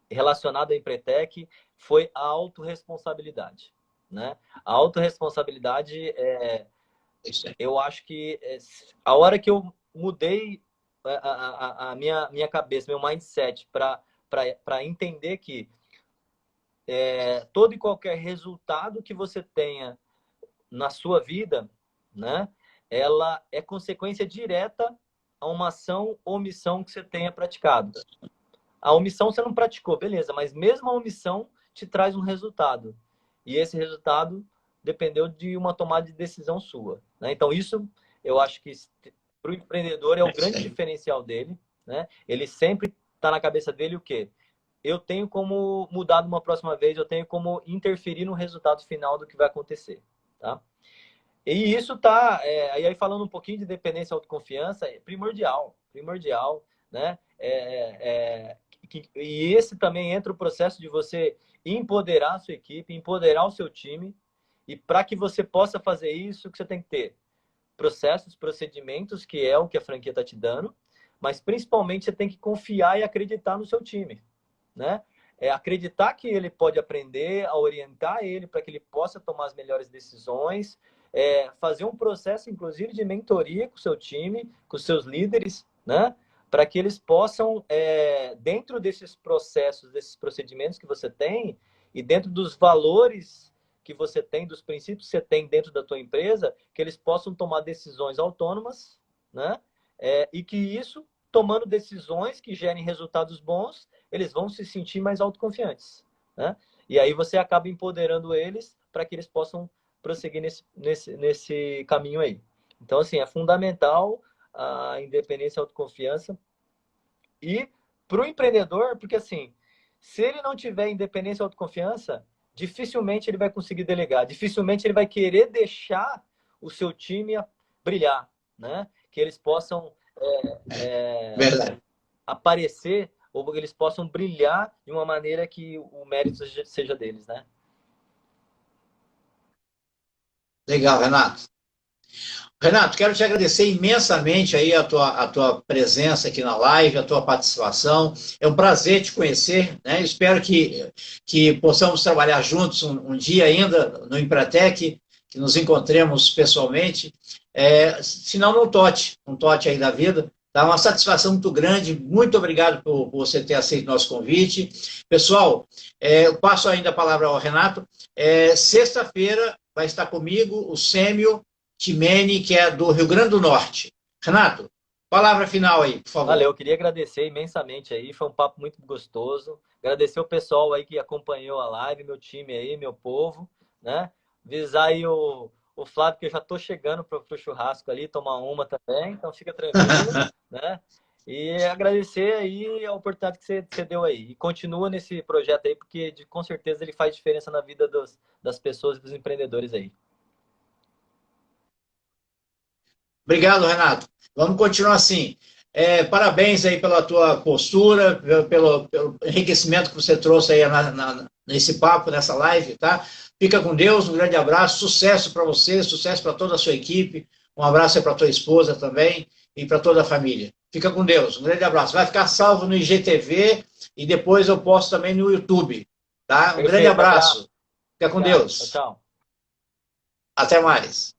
relacionada à Empretec, foi a autorresponsabilidade, né? A autorresponsabilidade, Isso aí. eu acho que a hora que eu mudei a minha cabeça, meu mindset, para entender que todo e qualquer resultado que você tenha na sua vida, né, ela é consequência direta a uma ação ou omissão que você tenha praticado. A omissão você não praticou, beleza, mas mesmo a omissão te traz um resultado. E esse resultado dependeu de uma tomada de decisão sua, né? Então, isso eu acho que para o empreendedor é o É isso grande aí. diferencial dele, né? Ele sempre está na cabeça dele o quê? Eu tenho como mudar de uma próxima vez, eu tenho como interferir no resultado final do que vai acontecer, tá? E isso tá, aí falando um pouquinho de dependência e autoconfiança, é primordial, primordial, né? E esse também entra o processo de você empoderar a sua equipe, empoderar o seu time, e para que você possa fazer isso, o que você tem que ter? Processos, procedimentos, que é o que a franquia está te dando, mas principalmente você tem que confiar e acreditar no seu time, né? Acreditar que ele pode aprender, a orientar ele para que ele possa tomar as melhores decisões, fazer um processo, inclusive, de mentoria com o seu time, com os seus líderes, né? Para que eles possam, dentro desses processos, desses procedimentos que você tem, e dentro dos valores que você tem, dos princípios que você tem dentro da tua empresa, que eles possam tomar decisões autônomas, né? E que isso, tomando decisões que gerem resultados bons, eles vão se sentir mais autoconfiantes, né? E aí você acaba empoderando eles para que eles possam prosseguir nesse caminho aí. Então, assim, é fundamental a independência e a autoconfiança. E para o empreendedor, porque assim, se ele não tiver independência e autoconfiança, dificilmente ele vai conseguir delegar, dificilmente ele vai querer deixar o seu time brilhar, né? Que eles possam Verdade. aparecer ou eles possam brilhar de uma maneira que o mérito seja deles, né? Legal, Renato. Renato, quero te agradecer imensamente aí a tua presença aqui na live, a tua participação. É um prazer te conhecer, né? Espero que possamos trabalhar juntos um dia ainda no Empretec, que nos encontremos pessoalmente. Se não, um tote aí da vida. Tá uma satisfação muito grande. Muito obrigado por você ter aceito nosso convite. Pessoal, eu passo ainda a palavra ao Renato. Sexta-feira vai estar comigo o Sêmio Timene, que é do Rio Grande do Norte. Renato, palavra final aí, por Valeu, favor. eu queria agradecer imensamente aí, foi um papo muito gostoso. Agradecer o pessoal aí que acompanhou a live, meu time aí, meu povo, né? Avisar aí o Flávio que eu já tô chegando pro churrasco ali, tomar uma também, então fica tranquilo, né? E agradecer aí a oportunidade que você deu aí. E continua nesse projeto aí, porque com certeza ele faz diferença na vida das pessoas e dos empreendedores aí. Obrigado, Renato. Vamos continuar assim. Parabéns aí pela tua postura, pelo enriquecimento que você trouxe aí nesse papo, nessa live, tá? Fica com Deus, um grande abraço, sucesso para você, sucesso para toda a sua equipe, um abraço aí para tua esposa também e para toda a família. Fica com Deus, um grande abraço. Vai ficar salvo no IGTV e depois eu posto também no YouTube, tá? Um grande Perfeito, abraço. abraço. Fica com Obrigado. Tchau, Deus. tchau. Até mais.